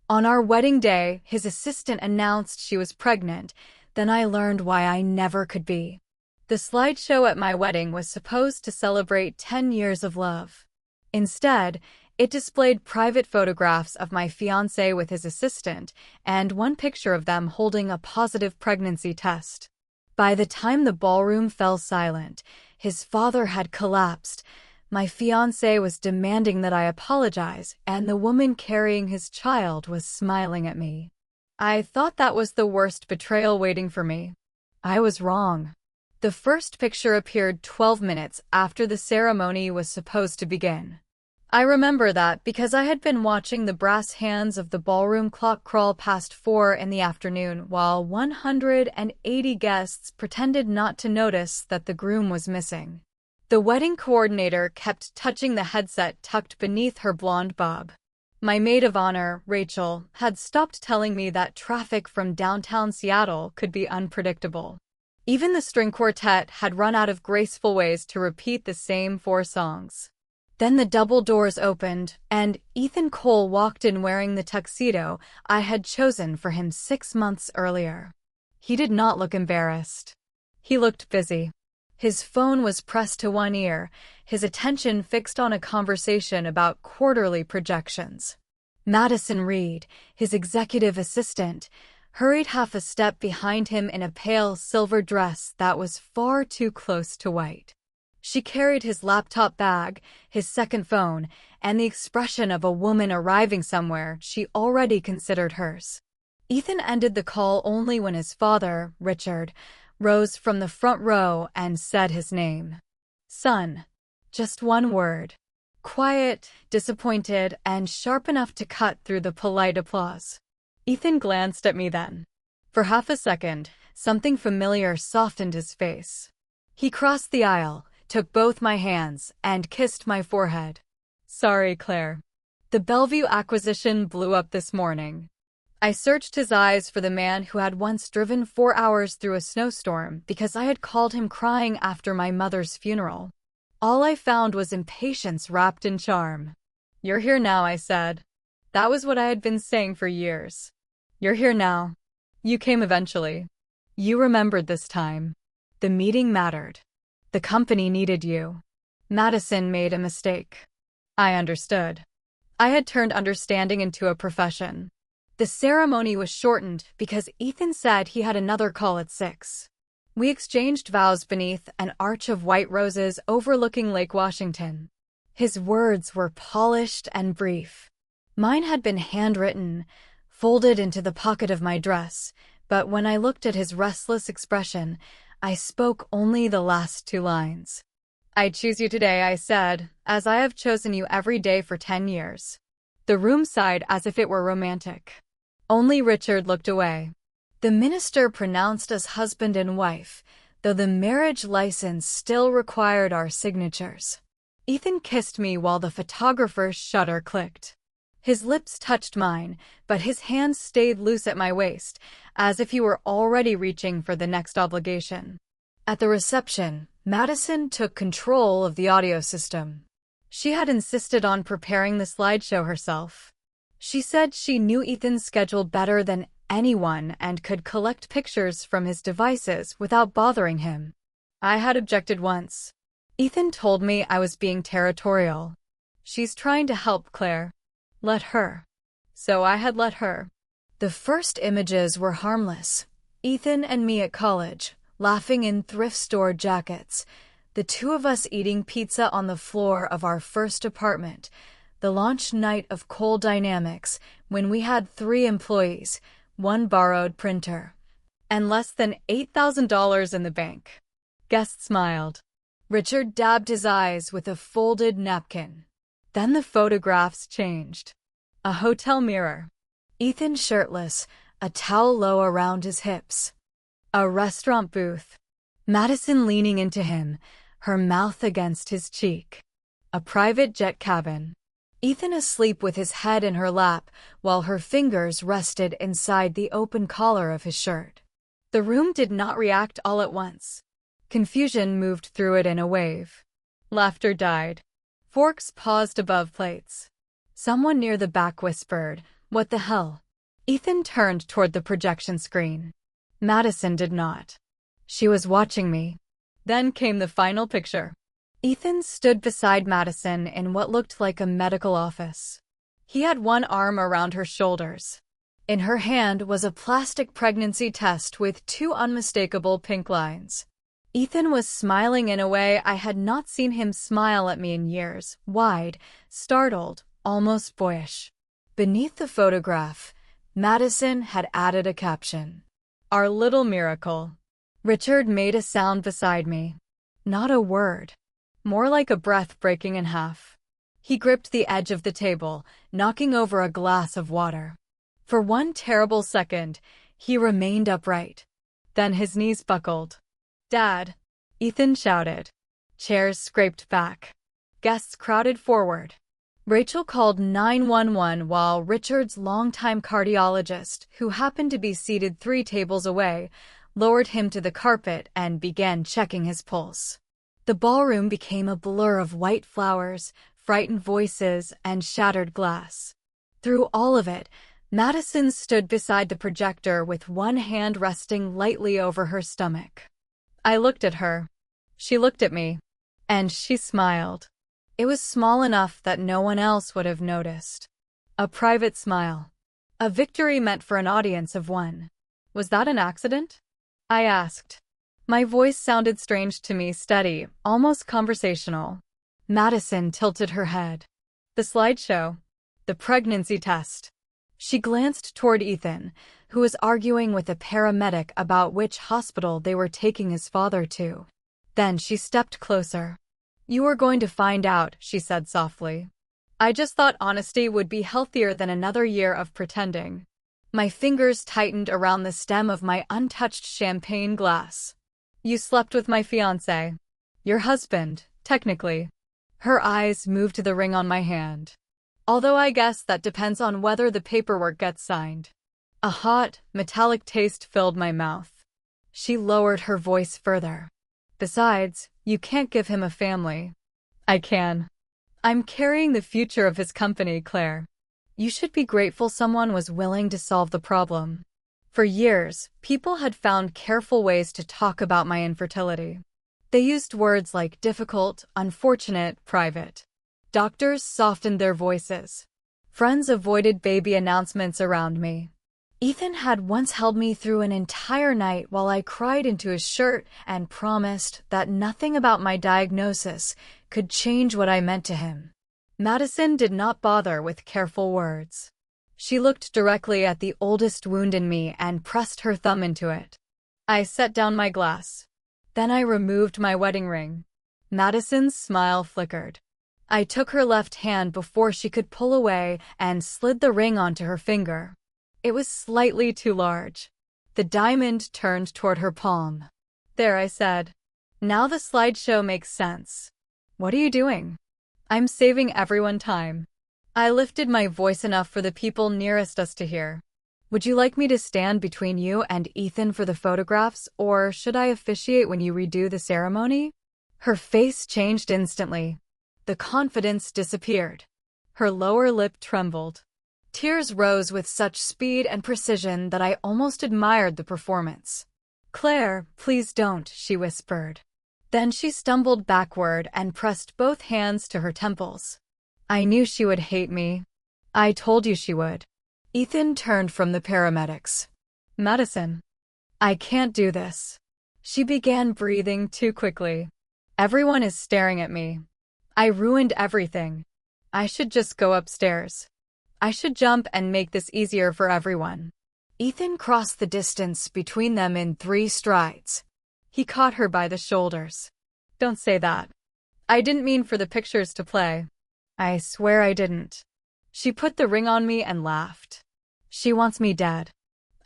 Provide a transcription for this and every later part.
On our wedding day, his assistant announced she was pregnant. Then I learned why I never could be. The slideshow at my wedding was supposed to celebrate 10 years of love. Instead, it displayed private photographs of my fiancé with his assistant and one picture of them holding a positive pregnancy test. By the time the ballroom fell silent, his father had collapsed. My fiancé was demanding that I apologize, and the woman carrying his child was smiling at me. I thought that was the worst betrayal waiting for me. I was wrong. The first picture appeared 12 minutes after the ceremony was supposed to begin. I remember that because I had been watching the brass hands of the ballroom clock crawl past 4 in the afternoon while 180 guests pretended not to notice that the groom was missing. The wedding coordinator kept touching the headset tucked beneath her blonde bob. My maid of honor, Rachel, had stopped telling me that traffic from downtown Seattle could be unpredictable. Even the string quartet had run out of graceful ways to repeat the same 4 songs. Then the double doors opened, and Ethan Cole walked in wearing the tuxedo I had chosen for him 6 months earlier. He did not look embarrassed. He looked busy. His phone was pressed to one ear, his attention fixed on a conversation about quarterly projections. Madison Reed, his executive assistant, hurried half a step behind him in a pale silver dress that was far too close to white. She carried his laptop bag, his second phone, and the expression of a woman arriving somewhere she already considered hers. Ethan ended the call only when his father, Richard, rose from the front row and said his name. Son. Just one word. Quiet, disappointed, and sharp enough to cut through the polite applause. Ethan glanced at me then. For half a second, something familiar softened his face. He crossed the aisle, took both my hands, and kissed my forehead. Sorry, Claire. The Bellevue acquisition blew up this morning. I searched his eyes for the man who had once driven 4 hours through a snowstorm because I had called him crying after my mother's funeral. All I found was impatience wrapped in charm. You're here now, I said. That was what I had been saying for years. You're here now. You came eventually. You remembered this time. The meeting mattered. The company needed you. Madison made a mistake. I understood. I had turned understanding into a profession. The ceremony was shortened because Ethan said he had another call at 6. We exchanged vows beneath an arch of white roses overlooking Lake Washington. His words were polished and brief. Mine had been handwritten, folded into the pocket of my dress, but when I looked at his restless expression, I spoke only the last 2 lines. I choose you today, I said, as I have chosen you every day for 10 years. The room sighed as if it were romantic. Only Richard looked away. The minister pronounced us husband and wife, though the marriage license still required our signatures. Ethan kissed me while the photographer's shutter clicked. His lips touched mine, but his hands stayed loose at my waist, as if he were already reaching for the next obligation. At the reception, Madison took control of the audio system. She had insisted on preparing the slideshow herself. She said she knew Ethan's schedule better than anyone and could collect pictures from his devices without bothering him. I had objected once. Ethan told me I was being territorial. She's trying to help, Claire. Let her. So I had let her. The first images were harmless. Ethan and me at college, laughing in thrift store jackets. The 2 of us eating pizza on the floor of our first apartment. The launch night of Cole Dynamics, when we had 3 employees, 1 borrowed printer, and less than $8,000 in the bank. Guests smiled. Richard dabbed his eyes with a folded napkin. Then the photographs changed. A hotel mirror. Ethan shirtless, a towel low around his hips. A restaurant booth. Madison leaning into him, her mouth against his cheek. A private jet cabin. Ethan asleep with his head in her lap while her fingers rested inside the open collar of his shirt. The room did not react all at once. Confusion moved through it in a wave. Laughter died. Forks paused above plates. Someone near the back whispered, What the hell? Ethan turned toward the projection screen. Madison did not. She was watching me. Then came the final picture. Ethan stood beside Madison in what looked like a medical office. He had one arm around her shoulders. In her hand was a plastic pregnancy test with two unmistakable pink lines. Ethan was smiling in a way I had not seen him smile at me in years, wide, startled, almost boyish. Beneath the photograph, Madison had added a caption. Our little miracle. Richard made a sound beside me. Not a word. More like a breath breaking in half. He gripped the edge of the table, knocking over a glass of water. For one terrible second, he remained upright. Then his knees buckled. Dad! Ethan shouted. Chairs scraped back. Guests crowded forward. Rachel called 911 while Richard's longtime cardiologist, who happened to be seated 3 tables away, lowered him to the carpet and began checking his pulse. The ballroom became a blur of white flowers, frightened voices, and shattered glass. Through all of it, Madison stood beside the projector with one hand resting lightly over her stomach. I looked at her. She looked at me. And she smiled. It was small enough that no one else would have noticed. A private smile. A victory meant for an audience of one. Was that an accident? I asked. My voice sounded strange to me, steady, almost conversational. Madison tilted her head. The slideshow. The pregnancy test. She glanced toward Ethan, who was arguing with a paramedic about which hospital they were taking his father to. Then she stepped closer. You are going to find out, she said softly. I just thought honesty would be healthier than another year of pretending. My fingers tightened around the stem of my untouched champagne glass. You slept with my fiancé. Your husband, technically. Her eyes moved to the ring on my hand. Although I guess that depends on whether the paperwork gets signed. A hot, metallic taste filled my mouth. She lowered her voice further. Besides, you can't give him a family. I can. I'm carrying the future of his company, Claire. You should be grateful someone was willing to solve the problem. For years, people had found careful ways to talk about my infertility. They used words like difficult, unfortunate, private. Doctors softened their voices. Friends avoided baby announcements around me. Ethan had once held me through an entire night while I cried into his shirt and promised that nothing about my diagnosis could change what I meant to him. Madison did not bother with careful words. She looked directly at the oldest wound in me and pressed her thumb into it. I set down my glass. Then I removed my wedding ring. Madison's smile flickered. I took her left hand before she could pull away and slid the ring onto her finger. It was slightly too large. The diamond turned toward her palm. There, I said. Now the slideshow makes sense. What are you doing? I'm saving everyone time. I lifted my voice enough for the people nearest us to hear. Would you like me to stand between you and Ethan for the photographs, or should I officiate when you redo the ceremony? Her face changed instantly. The confidence disappeared. Her lower lip trembled. Tears rose with such speed and precision that I almost admired the performance. Claire, please don't, she whispered. Then she stumbled backward and pressed both hands to her temples. I knew she would hate me. I told you she would. Ethan turned from the paramedics. Madison. I can't do this. She began breathing too quickly. Everyone is staring at me. I ruined everything. I should just go upstairs. I should jump and make this easier for everyone. Ethan crossed the distance between them in 3 strides. He caught her by the shoulders. Don't say that. I didn't mean for the pictures to play. I swear I didn't. She put the ring on me and laughed. She wants me dead.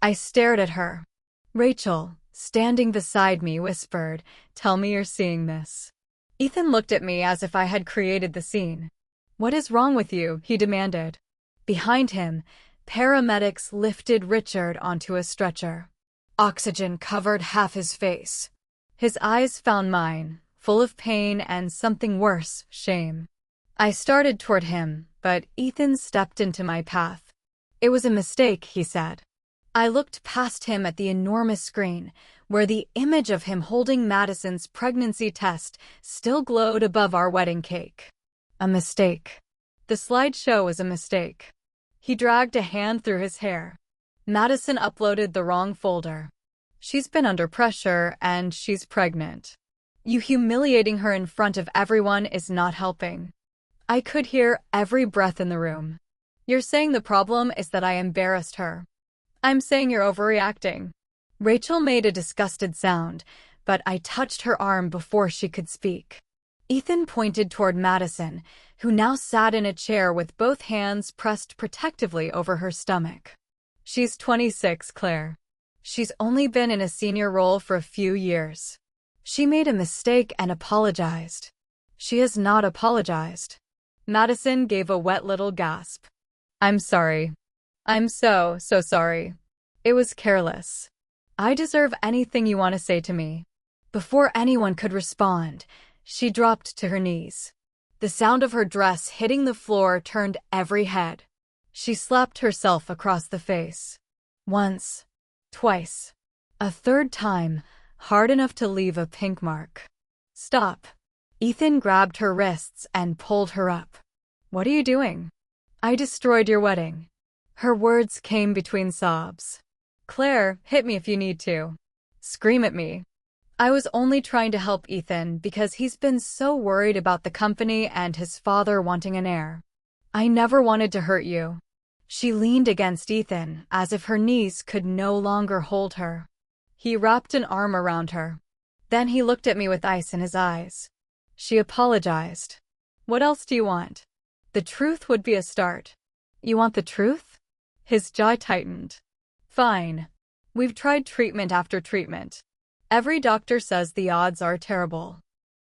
I stared at her. Rachel, standing beside me, whispered, "Tell me you're seeing this." Ethan looked at me as if I had created the scene. What is wrong with you? He demanded. Behind him, paramedics lifted Richard onto a stretcher. Oxygen covered half his face. His eyes found mine, full of pain and something worse, shame. I started toward him, but Ethan stepped into my path. It was a mistake, he said. I looked past him at the enormous screen, where the image of him holding Madison's pregnancy test still glowed above our wedding cake. A mistake. The slideshow was a mistake. He dragged a hand through his hair. Madison uploaded the wrong folder. She's been under pressure, and she's pregnant. You humiliating her in front of everyone is not helping. I could hear every breath in the room. You're saying the problem is that I embarrassed her. I'm saying you're overreacting. Rachel made a disgusted sound, but I touched her arm before she could speak. Ethan pointed toward Madison, who now sat in a chair with both hands pressed protectively over her stomach. She's 26, Claire. She's only been in a senior role for a few years. She made a mistake and apologized. She has not apologized. Madison gave a wet little gasp. I'm sorry. I'm so sorry. It was careless. I deserve anything you want to say to me. Before anyone could respond, she dropped to her knees. The sound of her dress hitting the floor turned every head. She slapped herself across the face. Once. Twice. A third time, hard enough to leave a pink mark. Stop. Ethan grabbed her wrists and pulled her up. What are you doing? I destroyed your wedding. Her words came between sobs. Claire, hit me if you need to. Scream at me. I was only trying to help Ethan because he's been so worried about the company and his father wanting an heir. I never wanted to hurt you. She leaned against Ethan as if her knees could no longer hold her. He wrapped an arm around her. Then he looked at me with ice in his eyes. She apologized. What else do you want? The truth would be a start. You want the truth? His jaw tightened. Fine. We've tried treatment after treatment. Every doctor says the odds are terrible.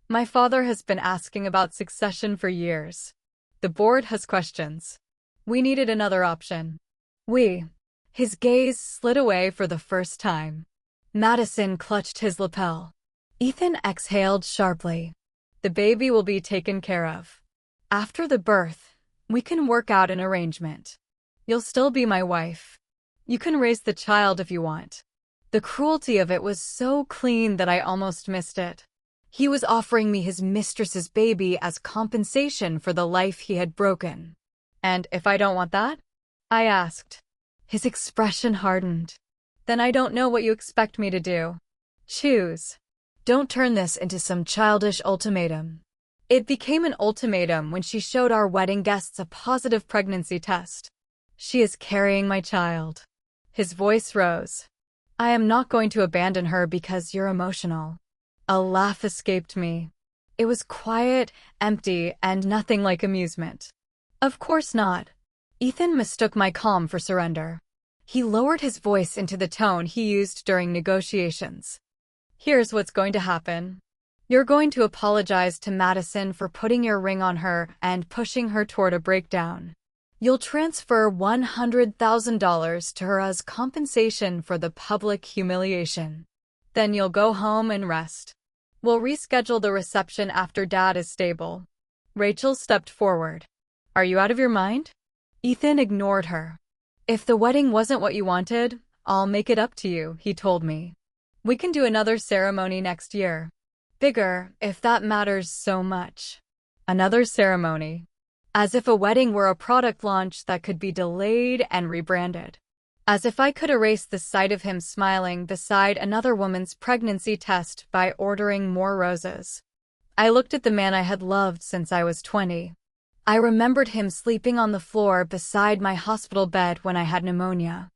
My father has been asking about succession for years. The board has questions. We needed another option. His gaze slid away for the first time. Madison clutched his lapel. Ethan exhaled sharply. The baby will be taken care of. After the birth, we can work out an arrangement. You'll still be my wife. You can raise the child if you want. The cruelty of it was so clean that I almost missed it. He was offering me his mistress's baby as compensation for the life he had broken. And if I don't want that? I asked. His expression hardened. Then I don't know what you expect me to do. Choose. Don't turn this into some childish ultimatum. It became an ultimatum when she showed our wedding guests a positive pregnancy test. She is carrying my child. His voice rose. I am not going to abandon her because you're emotional. A laugh escaped me. It was quiet, empty, and nothing like amusement. Of course not. Ethan mistook my calm for surrender. He lowered his voice into the tone he used during negotiations. Here's what's going to happen. You're going to apologize to Madison for putting your ring on her and pushing her toward a breakdown. You'll transfer $100,000 to her as compensation for the public humiliation. Then you'll go home and rest. We'll reschedule the reception after Dad is stable. Rachel stepped forward. Are you out of your mind? Ethan ignored her. If the wedding wasn't what you wanted, I'll make it up to you, he told me. We can do another ceremony next year. Bigger, if that matters so much. Another ceremony. As if a wedding were a product launch that could be delayed and rebranded. As if I could erase the sight of him smiling beside another woman's pregnancy test by ordering more roses. I looked at the man I had loved since I was 20. I remembered him sleeping on the floor beside my hospital bed when I had pneumonia.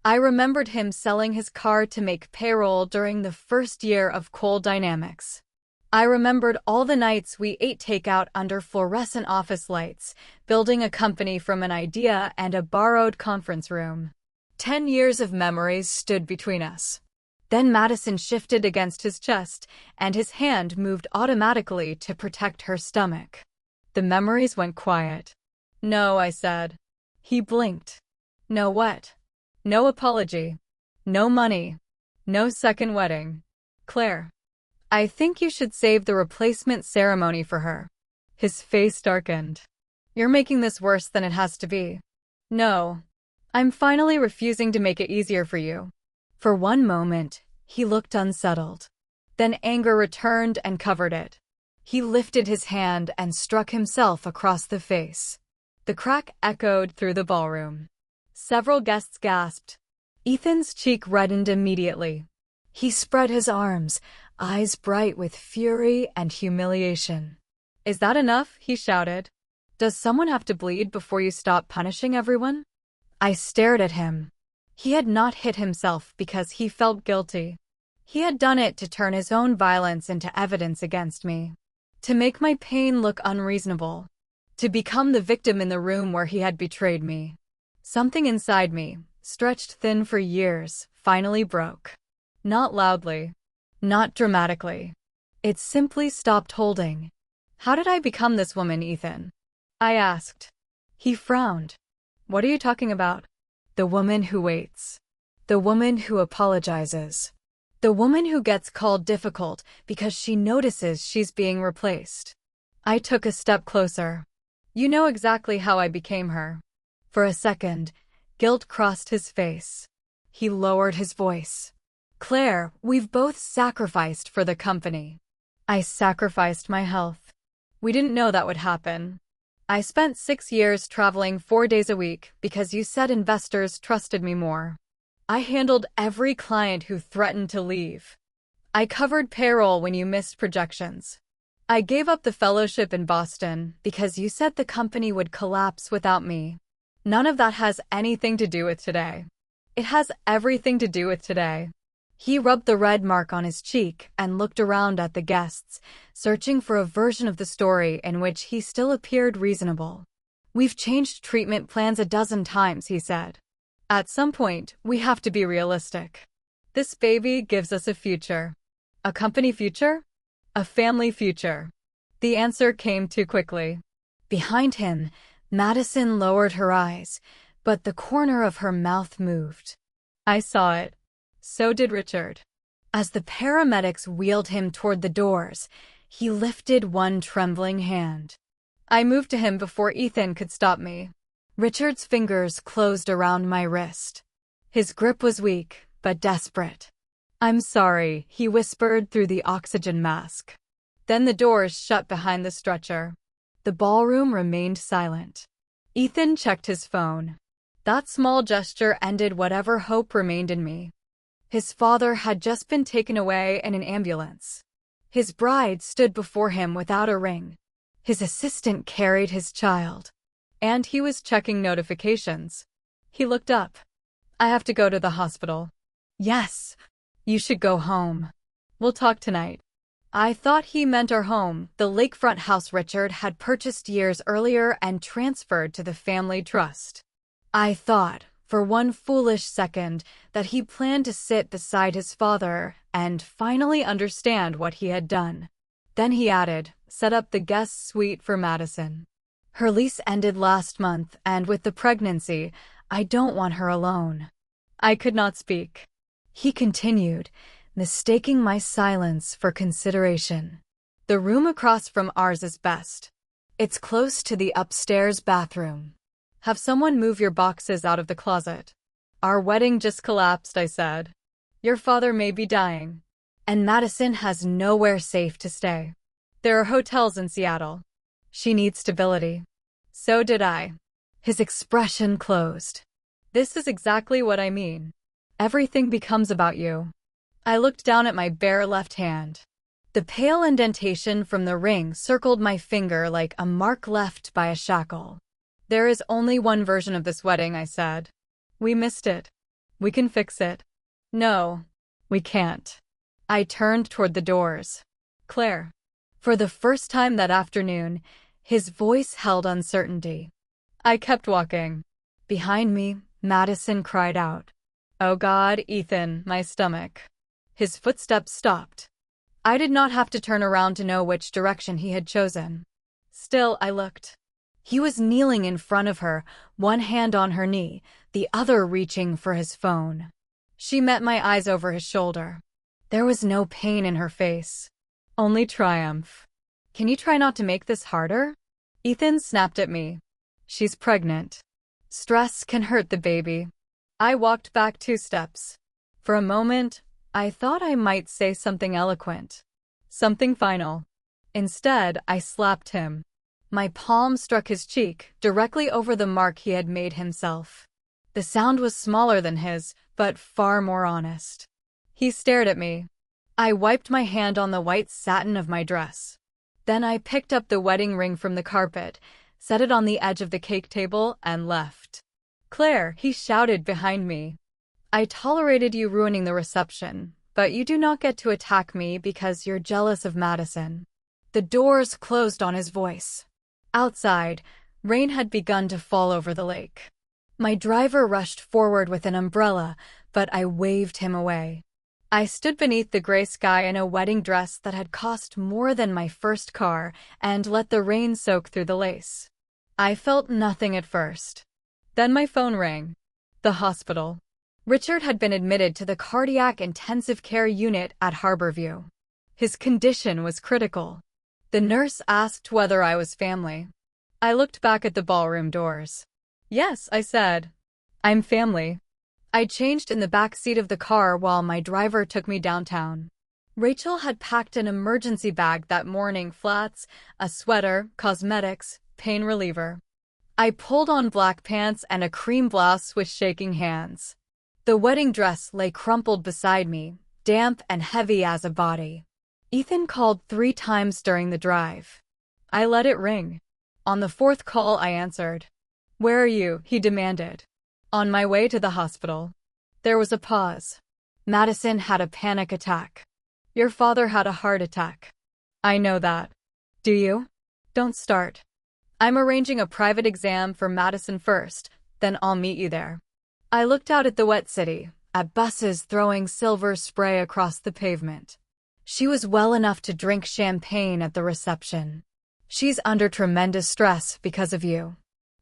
I remembered him selling his car to make payroll during the first year of Coal Dynamics. I remembered all the nights we ate takeout under fluorescent office lights, building a company from an idea and a borrowed conference room. 10 years of memories stood between us. Then Madison shifted against his chest, and his hand moved automatically to protect her stomach. The memories went quiet. No, I said. He blinked. No what? No apology. No money. No second wedding. Claire. I think you should save the replacement ceremony for her. His face darkened. You're making this worse than it has to be. No. I'm finally refusing to make it easier for you. For one moment, he looked unsettled. Then anger returned and covered it. He lifted his hand and struck himself across the face. The crack echoed through the ballroom. Several guests gasped. Ethan's cheek reddened immediately. He spread his arms, eyes bright with fury and humiliation. "Is that enough?" he shouted. "Does someone have to bleed before you stop punishing everyone?" I stared at him. He had not hit himself because he felt guilty. He had done it to turn his own violence into evidence against me. To make my pain look unreasonable. To become the victim in the room where he had betrayed me. Something inside me, stretched thin for years, finally broke. Not loudly. Not dramatically. It simply stopped holding. "How did I become this woman, Ethan?" I asked. He frowned. "What are you talking about?" "The woman who waits. The woman who apologizes. The woman who gets called difficult because she notices she's being replaced." I took a step closer. "You know exactly how I became her." For a second, guilt crossed his face. He lowered his voice. "Claire, we've both sacrificed for the company." I sacrificed my health. We didn't know that would happen. I spent 6 years traveling 4 days a week because you said investors trusted me more. I handled every client who threatened to leave. I covered payroll when you missed projections. I gave up the fellowship in Boston because you said the company would collapse without me. None of that has anything to do with today. It has everything to do with today. He rubbed the red mark on his cheek and looked around at the guests, searching for a version of the story in which he still appeared reasonable. "We've changed treatment plans a dozen times," he said. "At some point, we have to be realistic. This baby gives us a future." A company future? A family future. The answer came too quickly. Behind him, Madison lowered her eyes, but the corner of her mouth moved. I saw it. So did Richard. As the paramedics wheeled him toward the doors, he lifted one trembling hand. I moved to him before Ethan could stop me. Richard's fingers closed around my wrist. His grip was weak, but desperate. "I'm sorry," he whispered through the oxygen mask. Then the doors shut behind the stretcher. The ballroom remained silent. Ethan checked his phone. That small gesture ended whatever hope remained in me. His father had just been taken away in an ambulance. His bride stood before him without a ring. His assistant carried his child. And he was checking notifications. He looked up. "I have to go to the hospital." "Yes. You should go home. We'll talk tonight." I thought he meant our home, the lakefront house Richard had purchased years earlier and transferred to the family trust. I thought, for one foolish second, that he planned to sit beside his father and finally understand what he had done. Then he added, "Set up the guest suite for Madison. Her lease ended last month, and with the pregnancy, I don't want her alone." I could not speak. He continued, mistaking my silence for consideration. "The room across from ours is best. It's close to the upstairs bathroom. Have someone move your boxes out of the closet." "Our wedding just collapsed," I said. "Your father may be dying. And Madison has nowhere safe to stay. There are hotels in Seattle. She needs stability." So did I. His expression closed. "This is exactly what I mean. Everything becomes about you." I looked down at my bare left hand. The pale indentation from the ring circled my finger like a mark left by a shackle. "There is only one version of this wedding," I said. "We missed it. We can fix it." "No, we can't." I turned toward the doors. "Claire." For the first time that afternoon, his voice held uncertainty. I kept walking. Behind me, Madison cried out, "Oh God, Ethan, my stomach." His footsteps stopped. I did not have to turn around to know which direction he had chosen. Still, I looked. He was kneeling in front of her, one hand on her knee, the other reaching for his phone. She met my eyes over his shoulder. There was no pain in her face. Only triumph. "Can you try not to make this harder?" Ethan snapped at me. "She's pregnant." Stress can hurt the baby. I walked back 2 steps. For a moment, I thought I might say something eloquent. Something final. Instead, I slapped him. My palm struck his cheek, directly over the mark he had made himself. The sound was smaller than his, but far more honest. He stared at me. I wiped my hand on the white satin of my dress. Then I picked up the wedding ring from the carpet, set it on the edge of the cake table, and left. "Claire," he shouted behind me. "I tolerated you ruining the reception, but you do not get to attack me because you're jealous of Madison." The doors closed on his voice. Outside, rain had begun to fall over the lake. My driver rushed forward with an umbrella, but I waved him away. I stood beneath the gray sky in a wedding dress that had cost more than my first car and let the rain soak through the lace. I felt nothing at first. Then my phone rang. The hospital. Richard had been admitted to the cardiac intensive care unit at Harborview. His condition was critical. The nurse asked whether I was family. I looked back at the ballroom doors. "Yes," I said. "I'm family." I changed in the back seat of the car while my driver took me downtown. Rachel had packed an emergency bag that morning: flats, a sweater, cosmetics, pain reliever. I pulled on black pants and a cream blouse with shaking hands. The wedding dress lay crumpled beside me, damp and heavy as a body. Ethan called 3 times during the drive. I let it ring. On the 4th call, I answered. "Where are you?" he demanded. "On my way to the hospital." There was a pause. "Madison had a panic attack." "Your father had a heart attack." "I know that." "Do you?" "Don't start. I'm arranging a private exam for Madison first, then I'll meet you there." I looked out at the wet city, at buses throwing silver spray across the pavement. She was well enough to drink champagne at the reception. She's under tremendous stress because of you.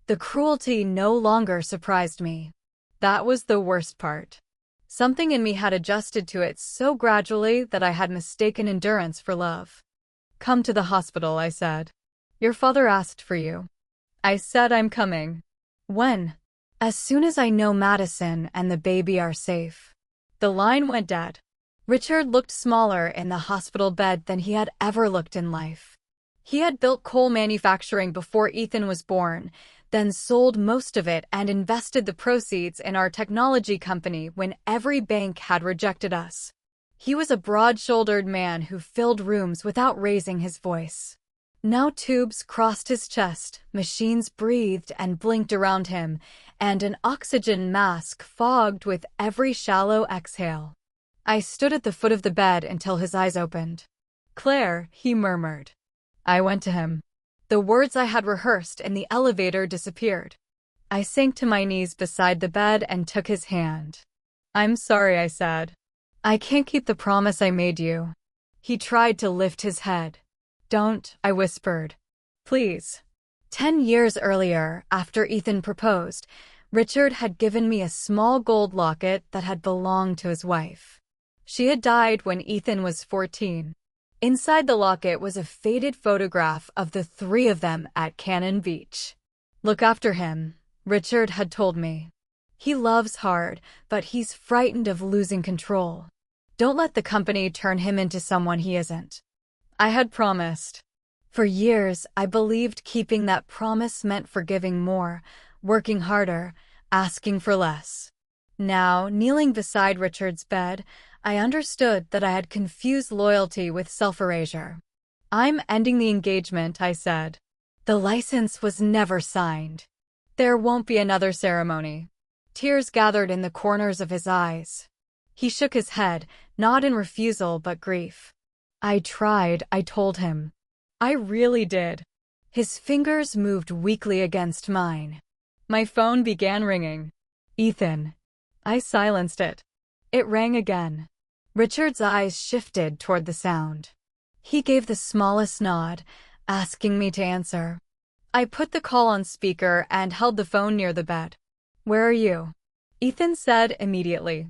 The cruelty no longer surprised me. That was the worst part. Something in me had adjusted to it so gradually that I had mistaken endurance for love. "Come to the hospital," I said. "Your father asked for you." I said I'm coming. "When?" "As soon as I know Madison and the baby are safe." The line went dead. Richard looked smaller in the hospital bed than he had ever looked in life. He had built coal manufacturing before Ethan was born, then sold most of it and invested the proceeds in our technology company when every bank had rejected us. He was a broad-shouldered man who filled rooms without raising his voice. Now tubes crossed his chest, machines breathed and blinked around him, and an oxygen mask fogged with every shallow exhale. I stood at the foot of the bed until his eyes opened. "Claire," he murmured. I went to him. The words I had rehearsed in the elevator disappeared. I sank to my knees beside the bed and took his hand. "I'm sorry," I said. "I can't keep the promise I made you." He tried to lift his head. "Don't," I whispered. "Please." 10 years earlier, after Ethan proposed, Richard had given me a small gold locket that had belonged to his wife. She had died when Ethan was 14. Inside the locket was a faded photograph of the 3 of them at Cannon Beach. "Look after him," Richard had told me. "He loves hard, but he's frightened of losing control. Don't let the company turn him into someone he isn't." I had promised. For years, I believed keeping that promise meant forgiving more, working harder, asking for less. Now, kneeling beside Richard's bed, I understood that I had confused loyalty with self-erasure. "I'm ending the engagement," I said. "The license was never signed. There won't be another ceremony." Tears gathered in the corners of his eyes. He shook his head, not in refusal but grief. "I tried," I told him. "I really did." His fingers moved weakly against mine. My phone began ringing. "Ethan." I silenced it. It rang again. Richard's eyes shifted toward the sound. He gave the smallest nod, asking me to answer. I put the call on speaker and held the phone near the bed. "Where are you?" Ethan said immediately.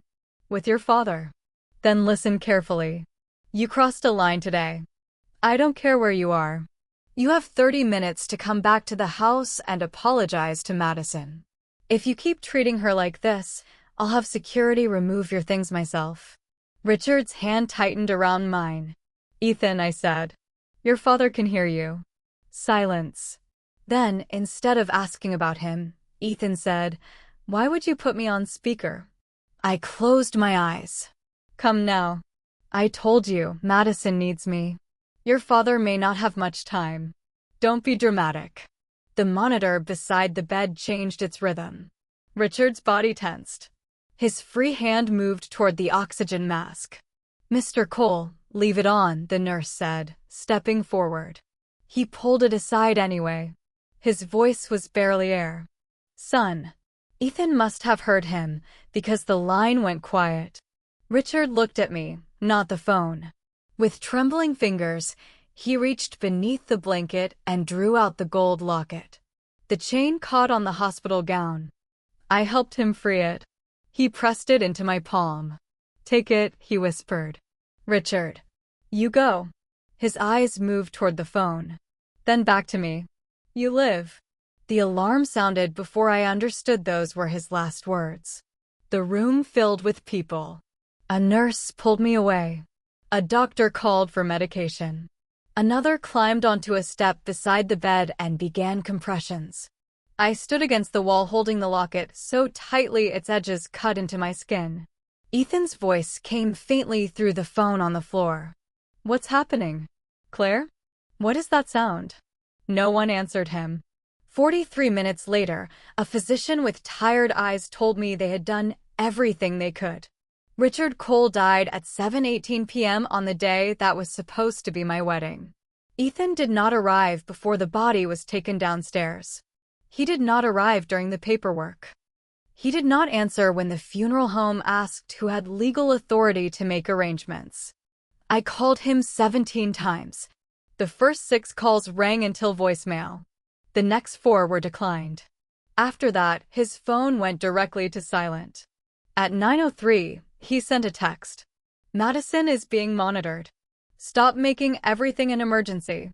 "With your father." "Then listen carefully. You crossed a line today. I don't care where you are. You have 30 minutes to come back to the house and apologize to Madison. If you keep treating her like this, I'll have security remove your things myself. Richard's hand tightened around mine. Ethan, I said. Your father can hear you. Silence. Then, instead of asking about him, Ethan said, Why would you put me on speaker? I closed my eyes. Come now. I told you, Madison needs me. Your father may not have much time. Don't be dramatic. The monitor beside the bed changed its rhythm. Richard's body tensed. His free hand moved toward the oxygen mask. Mr. Cole, leave it on, the nurse said, stepping forward. He pulled it aside anyway. His voice was barely air. Son. Ethan must have heard him, because the line went quiet. Richard looked at me, not the phone. With trembling fingers, he reached beneath the blanket and drew out the gold locket. The chain caught on the hospital gown. I helped him free it. He pressed it into my palm. Take it, he whispered. Richard. You go. His eyes moved toward the phone. Then back to me. You live. The alarm sounded before I understood those were his last words. The room filled with people. A nurse pulled me away. A doctor called for medication. Another climbed onto a step beside the bed and began compressions. I stood against the wall holding the locket so tightly its edges cut into my skin. Ethan's voice came faintly through the phone on the floor. What's happening? Claire? What is that sound? No one answered him. 43 minutes later, a physician with tired eyes told me they had done everything they could. Richard Cole died at 7:18 p.m. on the day that was supposed to be my wedding. Ethan did not arrive before the body was taken downstairs. He did not arrive during the paperwork. He did not answer when the funeral home asked who had legal authority to make arrangements. I called him 17 times. The first 6 calls rang until voicemail. The next 4 were declined. After that, his phone went directly to silent. At 9:03, he sent a text. Madison is being monitored. Stop making everything an emergency.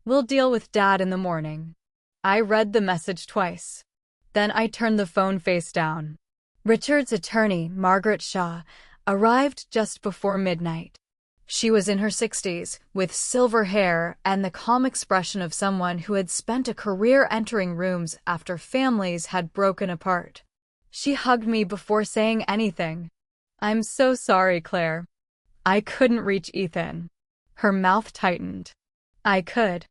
We'll deal with Dad in the morning. I read the message twice. Then I turned the phone face down. Richard's attorney, Margaret Shaw, arrived just before midnight. She was in her 60s, with silver hair and the calm expression of someone who had spent a career entering rooms after families had broken apart. She hugged me before saying anything. I'm so sorry, Claire. I couldn't reach Ethan. Her mouth tightened. I could.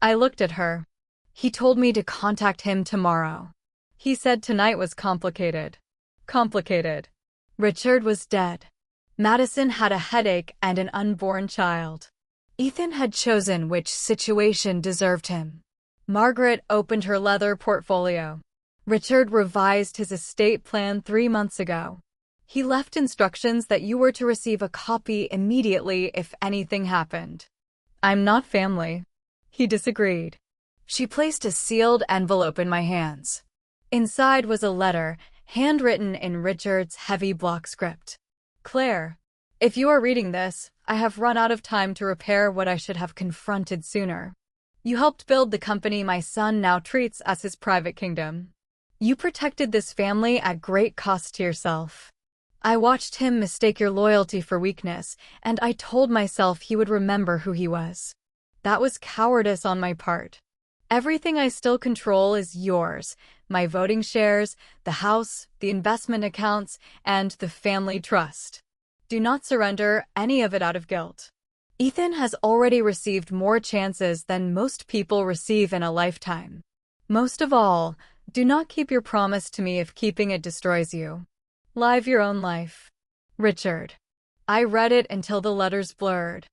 I looked at her. He told me to contact him tomorrow. He said tonight was complicated. Complicated. Richard was dead. Madison had a headache and an unborn child. Ethan had chosen which situation deserved him. Margaret opened her leather portfolio. Richard revised his estate plan 3 months ago. He left instructions that you were to receive a copy immediately if anything happened. I'm not family. He disagreed. She placed a sealed envelope in my hands. Inside was a letter, handwritten in Richard's heavy block script. Claire, if you are reading this, I have run out of time to repair what I should have confronted sooner. You helped build the company my son now treats as his private kingdom. You protected this family at great cost to yourself. I watched him mistake your loyalty for weakness, and I told myself he would remember who he was. That was cowardice on my part. Everything I still control is yours, my voting shares, the house, the investment accounts, and the family trust. Do not surrender any of it out of guilt. Ethan has already received more chances than most people receive in a lifetime. Most of all, do not keep your promise to me if keeping it destroys you. Live your own life. Richard. I read it until the letters blurred.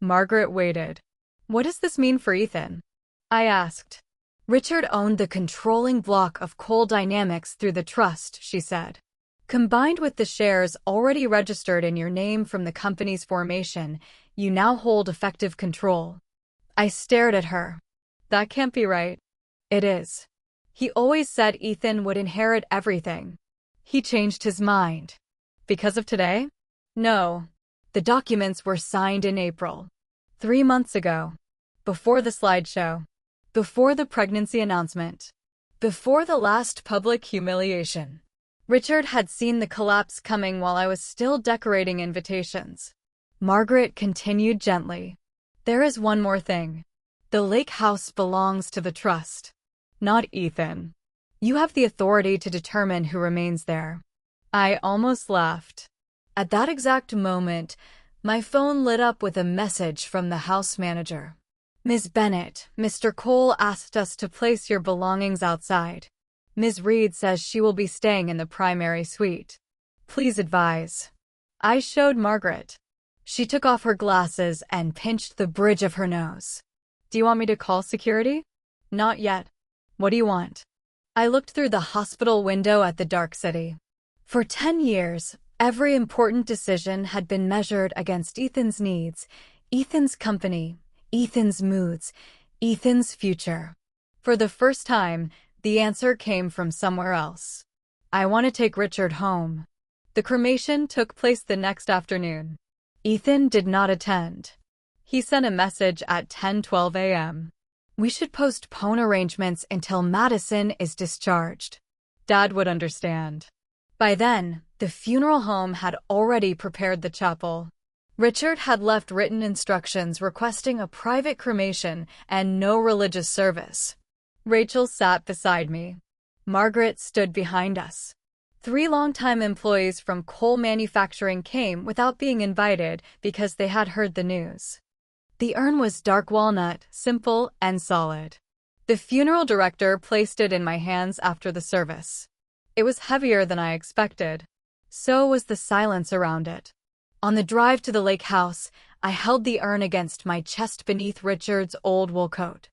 Margaret waited. What does this mean for Ethan? I asked. Richard owned the controlling block of Cole Dynamics through the trust, she said. Combined with the shares already registered in your name from the company's formation, you now hold effective control. I stared at her. That can't be right. It is. He always said Ethan would inherit everything. He changed his mind. Because of today? No. The documents were signed in April. 3 months ago. Before the slideshow. Before the pregnancy announcement. Before the last public humiliation, Richard had seen the collapse coming while I was still decorating invitations. Margaret continued gently. There is one more thing. The lake house belongs to the trust, not Ethan. You have the authority to determine who remains there. I almost laughed. At that exact moment, my phone lit up with a message from the house manager. Ms. Bennett, Mr. Cole asked us to place your belongings outside. Ms. Reed says she will be staying in the primary suite. Please advise. I showed Margaret. She took off her glasses and pinched the bridge of her nose. Do you want me to call security? Not yet. What do you want? I looked through the hospital window at the dark city. For 10 years, every important decision had been measured against Ethan's needs, Ethan's company, Ethan's moods, Ethan's future. For the first time, the answer came from somewhere else. I want to take Richard home. The cremation took place the next afternoon. Ethan did not attend. He sent a message at 10:12 a.m. We should postpone arrangements until Madison is discharged. Dad would understand. By then, the funeral home had already prepared the chapel. Richard had left written instructions requesting a private cremation and no religious service. Rachel sat beside me. Margaret stood behind us. 3 longtime employees from coal manufacturing came without being invited because they had heard the news. The urn was dark walnut, simple and solid. The funeral director placed it in my hands after the service. It was heavier than I expected. So was the silence around it. On the drive to the lake house, I held the urn against my chest beneath Richard's old wool coat.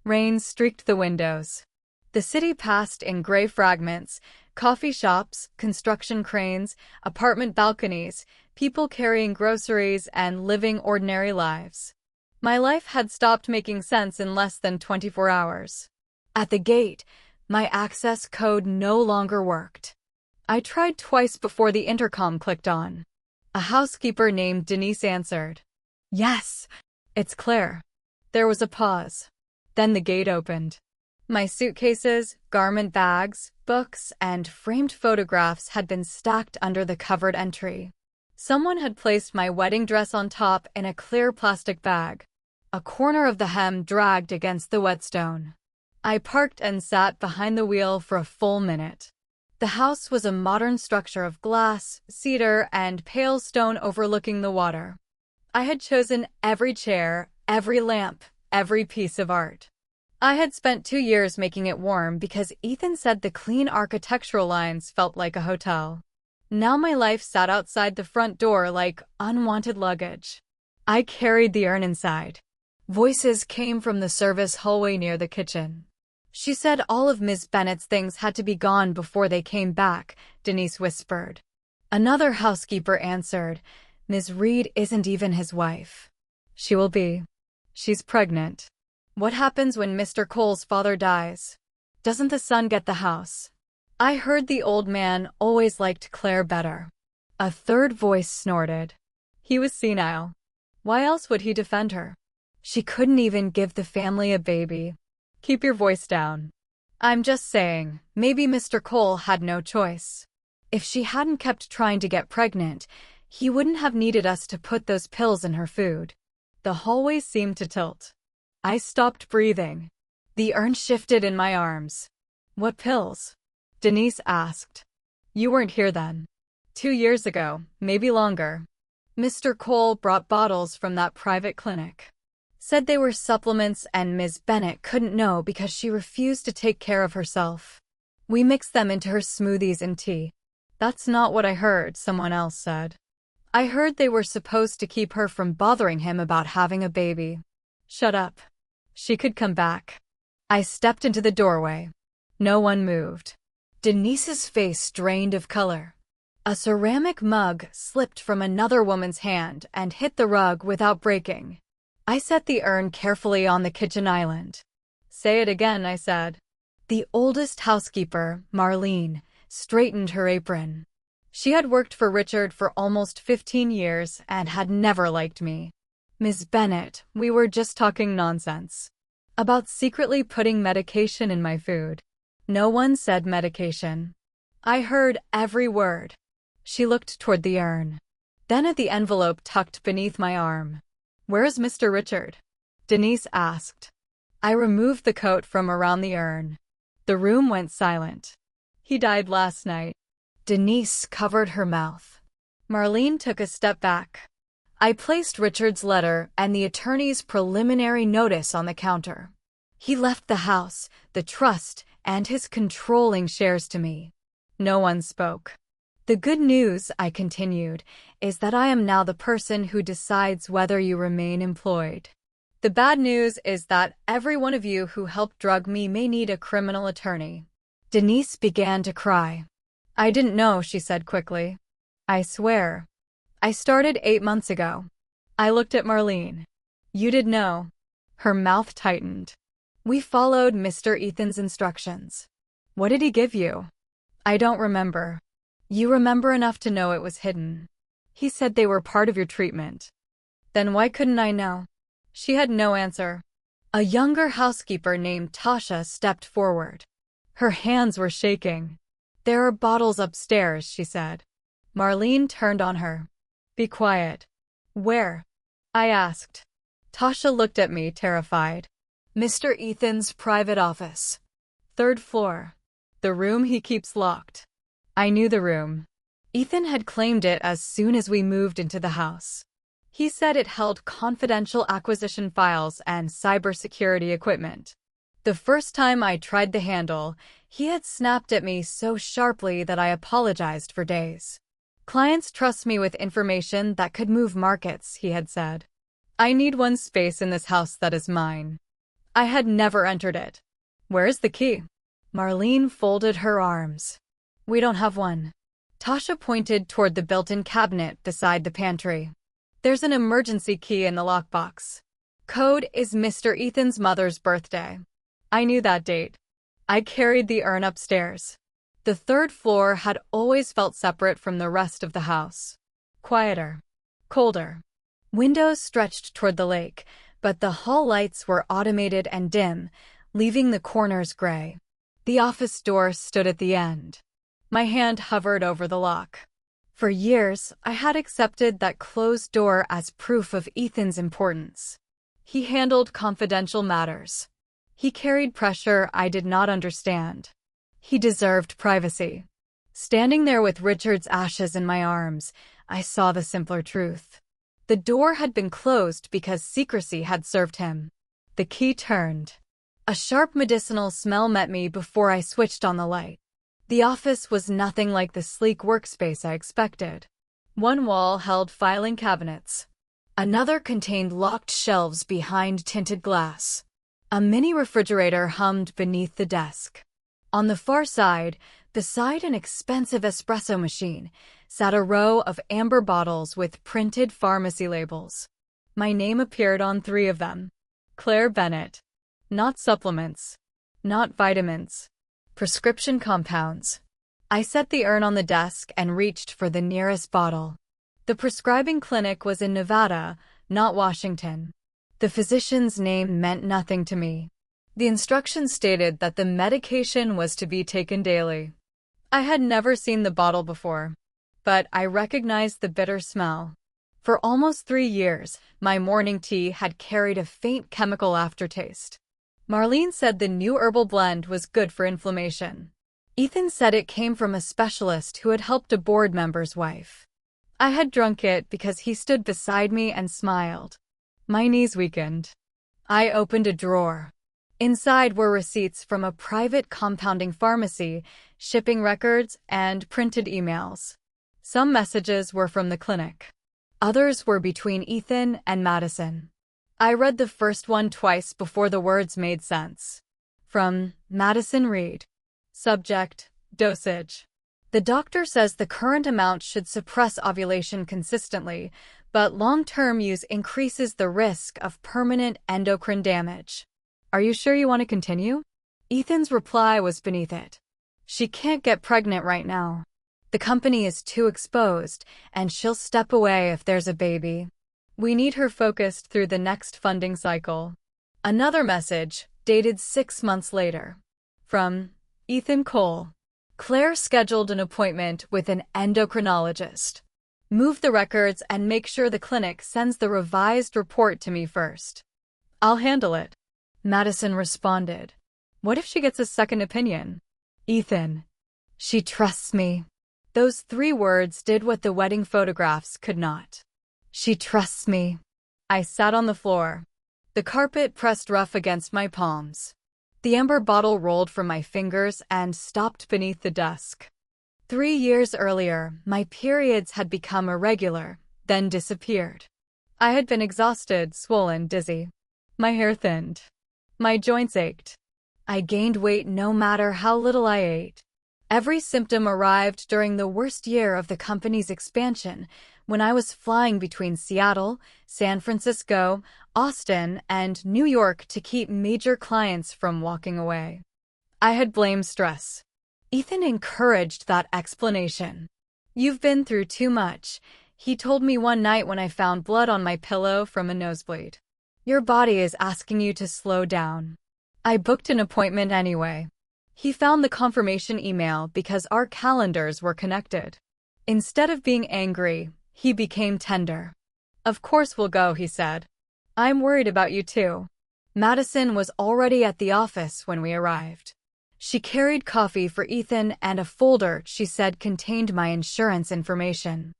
Rain streaked the windows. The city passed in gray fragments, coffee shops, construction cranes, apartment balconies, people carrying groceries and living ordinary lives. My life had stopped making sense in less than 24 hours. At the gate, my access code no longer worked. I tried twice before the intercom clicked on. A housekeeper named Denise answered. Yes, it's Claire. There was a pause. Then the gate opened. My suitcases, garment bags, books, and framed photographs had been stacked under the covered entry. Someone had placed my wedding dress on top in a clear plastic bag. A corner of the hem dragged against the whetstone. I parked and sat behind the wheel for a full minute. The house was a modern structure of glass, cedar, and pale stone overlooking the water. I had chosen every chair, every lamp, every piece of art. I had spent 2 years making it warm because Ethan said the clean architectural lines felt like a hotel. Now my life sat outside the front door like unwanted luggage. I carried the urn inside. Voices came from the service hallway near the kitchen. She said all of Ms. Bennett's things had to be gone before they came back, Denise whispered. Another housekeeper answered, Ms. Reed isn't even his wife. She will be. She's pregnant. What happens when Mr. Cole's father dies? Doesn't the son get the house? I heard the old man always liked Claire better. A third voice snorted. He was senile. Why else would he defend her? She couldn't even give the family a baby. Keep your voice down. I'm just saying, maybe Mr. Cole had no choice. If she hadn't kept trying to get pregnant, he wouldn't have needed us to put those pills in her food. The hallway seemed to tilt. I stopped breathing. The urn shifted in my arms. What pills? Denise asked. You weren't here then. 2 years ago, maybe longer. Mr. Cole brought bottles from that private clinic. Said they were supplements and Ms. Bennett couldn't know because she refused to take care of herself. We mixed them into her smoothies and tea. That's not what I heard, someone else said. I heard they were supposed to keep her from bothering him about having a baby. Shut up. She could come back. I stepped into the doorway. No one moved. Denise's face drained of color. A ceramic mug slipped from another woman's hand and hit the rug without breaking. I set the urn carefully on the kitchen island. Say it again, I said. The oldest housekeeper, Marlene, straightened her apron. She had worked for Richard for almost 15 years and had never liked me. Ms. Bennett, we were just talking nonsense. About secretly putting medication in my food. No one said medication. I heard every word. She looked toward the urn, then at the envelope tucked beneath my arm. "Where's Mr. Richard?" Denise asked. I removed the coat from around the urn. The room went silent. "He died last night." Denise covered her mouth. Marlene took a step back. I placed Richard's letter and the attorney's preliminary notice on the counter. He left the house, the trust, and his controlling shares to me. No one spoke. "The good news," I continued, "is that I am now the person who decides whether you remain employed. The bad news is that every one of you who helped drug me may need a criminal attorney." Denise began to cry. "I didn't know," she said quickly. "I swear. I started 8 months ago." I looked at Marlene. "You did know." Her mouth tightened. "We followed Mr. Ethan's instructions." "What did he give you?" "I don't remember." "You remember enough to know it was hidden." "He said they were part of your treatment." "Then why couldn't I know?" She had no answer. A younger housekeeper named Tasha stepped forward. Her hands were shaking. "There are bottles upstairs," she said. Marlene turned on her. "Be quiet." "Where?" I asked. Tasha looked at me, terrified. "Mr. Ethan's private office. 3rd floor. The room he keeps locked." I knew the room. Ethan had claimed it as soon as we moved into the house. He said it held confidential acquisition files and cybersecurity equipment. The first time I tried the handle, he had snapped at me so sharply that I apologized for days. "Clients trust me with information that could move markets," he had said. "I need one space in this house that is mine." I had never entered it. "Where's the key?" Marlene folded her arms. "We don't have one." Tasha pointed toward the built-in cabinet beside the pantry. "There's an emergency key in the lockbox. Code is Mr. Ethan's mother's birthday." I knew that date. I carried the urn upstairs. The 3rd floor had always felt separate from the rest of the house. Quieter. Colder. Windows stretched toward the lake, but the hall lights were automated and dim, leaving the corners gray. The office door stood at the end. My hand hovered over the lock. For years, I had accepted that closed door as proof of Ethan's importance. He handled confidential matters. He carried pressure I did not understand. He deserved privacy. Standing there with Richard's ashes in my arms, I saw the simpler truth. The door had been closed because secrecy had served him. The key turned. A sharp medicinal smell met me before I switched on the light. The office was nothing like the sleek workspace I expected. One wall held filing cabinets. Another contained locked shelves behind tinted glass. A mini refrigerator hummed beneath the desk. On the far side, beside an expensive espresso machine, sat a row of amber bottles with printed pharmacy labels. My name appeared on 3 of them. Claire Bennett. Not supplements. Not vitamins. Prescription compounds. I set the urn on the desk and reached for the nearest bottle. The prescribing clinic was in Nevada, not Washington. The physician's name meant nothing to me. The instructions stated that the medication was to be taken daily. I had never seen the bottle before, but I recognized the bitter smell. For almost 3 years, my morning tea had carried a faint chemical aftertaste. Marlene said the new herbal blend was good for inflammation. Ethan said it came from a specialist who had helped a board member's wife. I had drunk it because he stood beside me and smiled. My knees weakened. I opened a drawer. Inside were receipts from a private compounding pharmacy, shipping records, and printed emails. Some messages were from the clinic. Others were between Ethan and Madison. I read the first one twice before the words made sense. From Madison Reed. Subject, dosage. The doctor says the current amount should suppress ovulation consistently, but long-term use increases the risk of permanent endocrine damage. Are you sure you want to continue? Ethan's reply was beneath it. She can't get pregnant right now. The company is too exposed, and she'll step away if there's a baby. We need her focused through the next funding cycle. Another message, dated 6 months later. From Ethan Cole. Claire scheduled an appointment with an endocrinologist. Move the records and make sure the clinic sends the revised report to me first. I'll handle it. Madison responded. What if she gets a second opinion? Ethan. She trusts me. Those 3 words did what the wedding photographs could not. She trusts me. I sat on the floor. The carpet pressed rough against my palms. The amber bottle rolled from my fingers and stopped beneath the desk. 3 years earlier, my periods had become irregular, then disappeared. I had been exhausted, swollen, dizzy. My hair thinned. My joints ached. I gained weight no matter how little I ate. Every symptom arrived during the worst year of the company's expansion, when I was flying between Seattle, San Francisco, Austin, and New York to keep major clients from walking away. I had blamed stress. Ethan encouraged that explanation. You've been through too much, he told me one night when I found blood on my pillow from a nosebleed. Your body is asking you to slow down. I booked an appointment anyway. He found the confirmation email because our calendars were connected. Instead of being angry, he became tender. Of course we'll go, he said. I'm worried about you too. Madison was already at the office when we arrived. She carried coffee for Ethan and a folder she said contained my insurance information.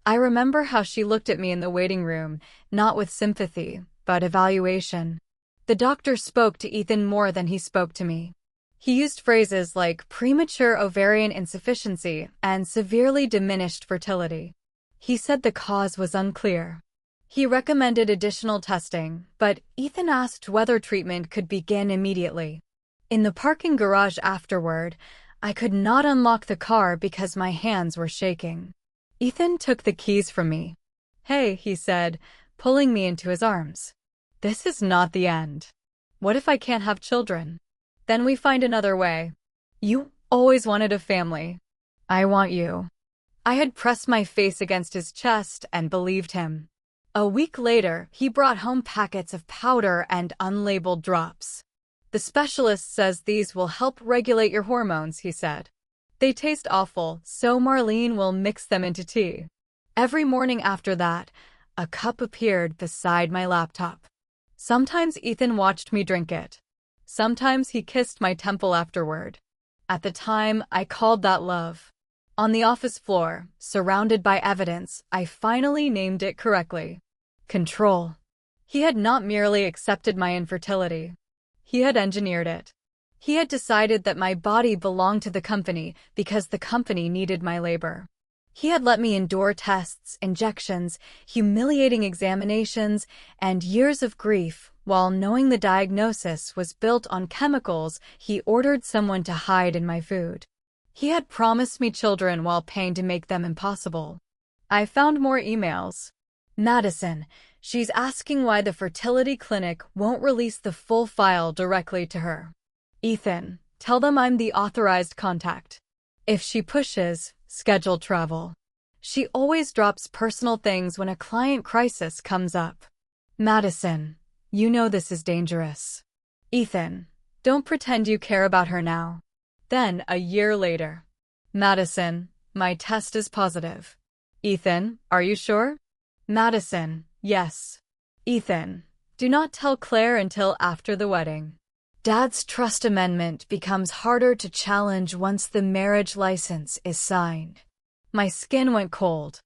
I remember how she looked at me in the waiting room, not with sympathy, but evaluation. The doctor spoke to Ethan more than he spoke to me. He used phrases like premature ovarian insufficiency and severely diminished fertility. He said the cause was unclear. He recommended additional testing, but Ethan asked whether treatment could begin immediately. In the parking garage afterward, I could not unlock the car because my hands were shaking. Ethan took the keys from me. Hey, he said, pulling me into his arms. This is not the end. What if I can't have children? Then we find another way. You always wanted a family. I want you. I had pressed my face against his chest and believed him. A week later, he brought home packets of powder and unlabeled drops. The specialist says these will help regulate your hormones, he said. They taste awful, so Marlene will mix them into tea. Every morning after that, a cup appeared beside my laptop. Sometimes Ethan watched me drink it. Sometimes he kissed my temple afterward. At the time, I called that love. On the office floor, surrounded by evidence, I finally named it correctly. Control. He had not merely accepted my infertility. He had engineered it. He had decided that my body belonged to the company because the company needed my labor. He had let me endure tests, injections, humiliating examinations, and years of grief, while knowing the diagnosis was built on chemicals he ordered someone to hide in my food. He had promised me children while paying to make them impossible. I found more emails. Madison, she's asking why the fertility clinic won't release the full file directly to her. Ethan, tell them I'm the authorized contact. If she pushes, schedule travel. She always drops personal things when a client crisis comes up. Madison, you know this is dangerous. Ethan, don't pretend you care about her now. Then, a year later. Madison, my test is positive. Ethan, are you sure? Madison, yes. Ethan, do not tell Claire until after the wedding. Dad's trust amendment becomes harder to challenge once the marriage license is signed. My skin went cold.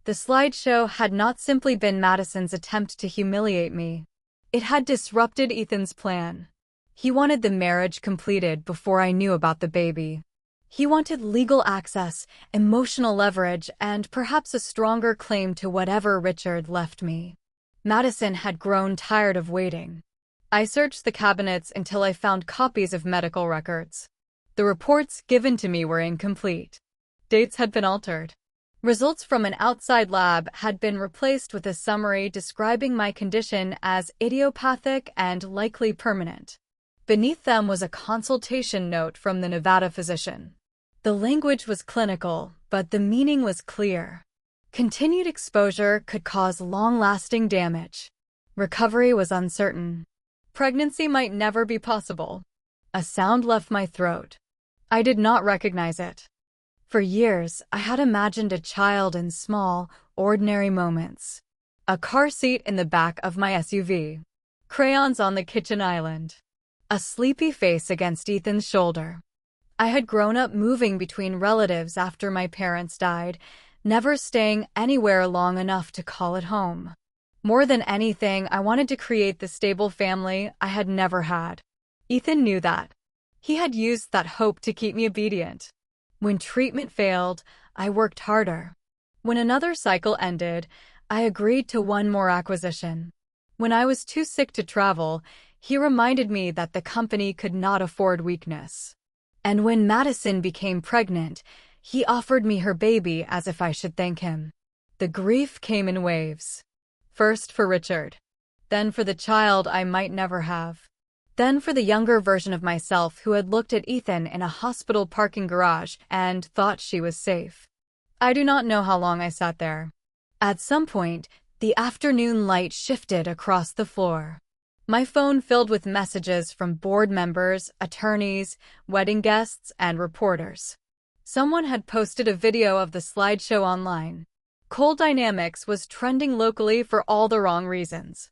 The slideshow had not simply been Madison's attempt to humiliate me. It had disrupted Ethan's plan. He wanted the marriage completed before I knew about the baby. He wanted legal access, emotional leverage, and perhaps a stronger claim to whatever Richard left me. Madison had grown tired of waiting. I searched the cabinets until I found copies of medical records. The reports given to me were incomplete. Dates had been altered. Results from an outside lab had been replaced with a summary describing my condition as idiopathic and likely permanent. Beneath them was a consultation note from the Nevada physician. The language was clinical, but the meaning was clear. Continued exposure could cause long-lasting damage. Recovery was uncertain. Pregnancy might never be possible. A sound left my throat. I did not recognize it. For years, I had imagined a child in small, ordinary moments. A car seat in the back of my SUV. Crayons on the kitchen island. A sleepy face against Ethan's shoulder. I had grown up moving between relatives after my parents died, never staying anywhere long enough to call it home. More than anything, I wanted to create the stable family I had never had. Ethan knew that. He had used that hope to keep me obedient. When treatment failed, I worked harder. When another cycle ended, I agreed to one more acquisition. When I was too sick to travel, he reminded me that the company could not afford weakness. And when Madison became pregnant, he offered me her baby as if I should thank him. The grief came in waves. First for Richard. Then for the child I might never have. Then for the younger version of myself who had looked at Ethan in a hospital parking garage and thought she was safe. I do not know how long I sat there. At some point, the afternoon light shifted across the floor. My phone filled with messages from board members, attorneys, wedding guests, and reporters. Someone had posted a video of the slideshow online. Cold Dynamics was trending locally for all the wrong reasons.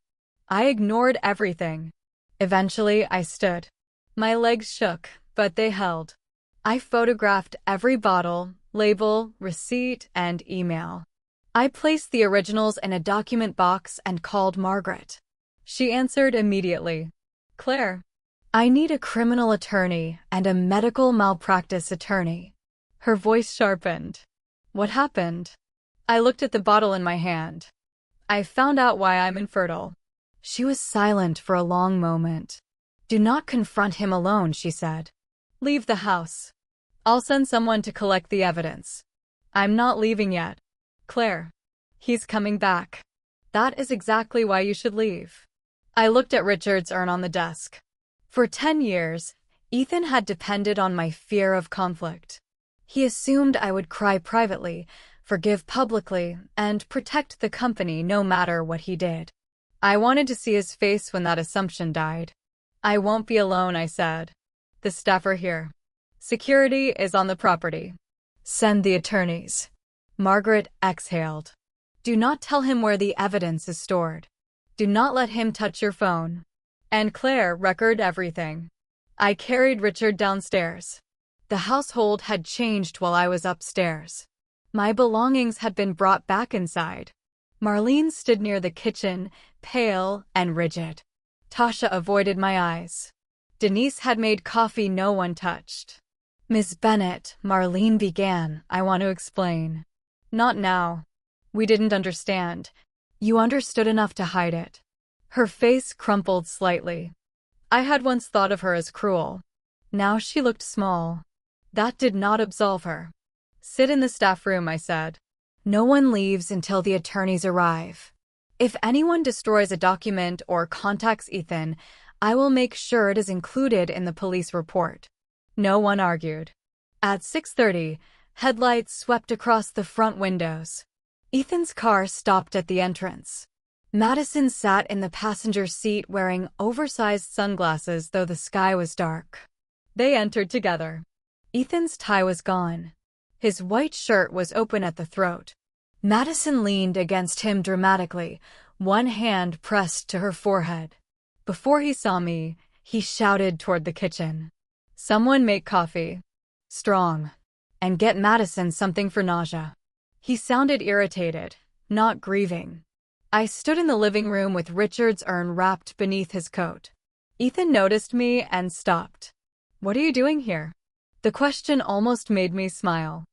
I ignored everything. Eventually, I stood. My legs shook, but they held. I photographed every bottle, label, receipt, and email. I placed the originals in a document box and called Margaret. She answered immediately. Claire, I need a criminal attorney and a medical malpractice attorney. Her voice sharpened. What happened? I looked at the bottle in my hand. I found out why I'm infertile. She was silent for a long moment. Do not confront him alone, she said. Leave the house. I'll send someone to collect the evidence. I'm not leaving yet. Claire. He's coming back. That is exactly why you should leave. I looked at Richard's urn on the desk. For 10 years, Ethan had depended on my fear of conflict. He assumed I would cry privately, forgive publicly, and protect the company no matter what he did. I wanted to see his face when that assumption died. I won't be alone, I said. The staff are here. Security is on the property. Send the attorneys. Margaret exhaled. Do not tell him where the evidence is stored. Do not let him touch your phone. And Claire, record everything. I carried Richard downstairs. The household had changed while I was upstairs. My belongings had been brought back inside. Marlene stood near the kitchen, pale and rigid. Tasha avoided my eyes. Denise had made coffee no one touched. Miss Bennett, Marlene began, I want to explain. Not now. We didn't understand. You understood enough to hide it. Her face crumpled slightly. I had once thought of her as cruel. Now she looked small. That did not absolve her. Sit in the staff room, I said. No one leaves until the attorneys arrive. If anyone destroys a document or contacts Ethan, I will make sure it is included in the police report. No one argued. At 6:30, headlights swept across the front windows. Ethan's car stopped at the entrance. Madison sat in the passenger seat wearing oversized sunglasses though the sky was dark. They entered together. Ethan's tie was gone. His white shirt was open at the throat. Madison leaned against him dramatically, one hand pressed to her forehead. Before he saw me, he shouted toward the kitchen. Someone make coffee. Strong. And get Madison something for nausea. He sounded irritated, not grieving. I stood in the living room with Richard's urn wrapped beneath his coat. Ethan noticed me and stopped. What are you doing here? The question almost made me smile.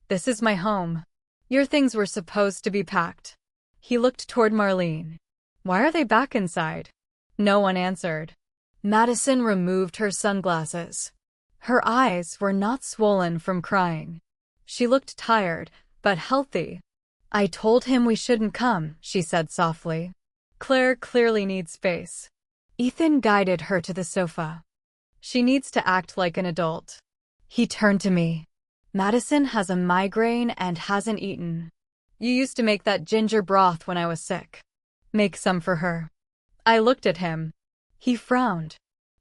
This is my home. Your things were supposed to be packed. He looked toward Marlene. Why are they back inside? No one answered. Madison removed her sunglasses. Her eyes were not swollen from crying. She looked tired, but healthy. I told him we shouldn't come, she said softly. Claire clearly needs space. Ethan guided her to the sofa. She needs to act like an adult. He turned to me. Madison has a migraine and hasn't eaten. You used to make that ginger broth when I was sick. Make some for her. I looked at him. He frowned.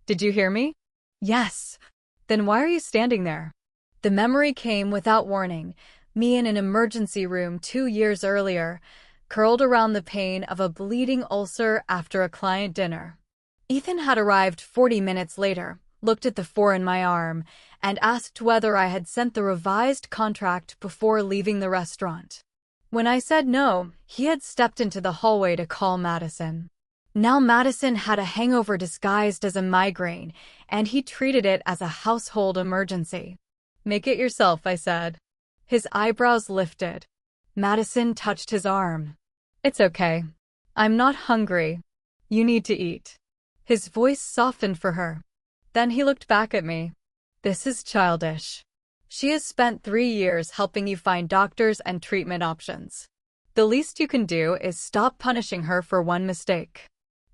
Did you hear me? Yes. Then why are you standing there? The memory came without warning, me in an emergency room 2 years earlier, curled around the pain of a bleeding ulcer after a client dinner. Ethan had arrived 40 minutes later, looked at the 4 in my arm, and asked whether I had sent the revised contract before leaving the restaurant. When I said no, he had stepped into the hallway to call Madison. Now Madison had a hangover disguised as a migraine, and he treated it as a household emergency. "Make it yourself," I said. His eyebrows lifted. Madison touched his arm. "It's okay. I'm not hungry. You need to eat." His voice softened for her. Then he looked back at me. "This is childish. She has spent 3 years helping you find doctors and treatment options. The least you can do is stop punishing her for one mistake."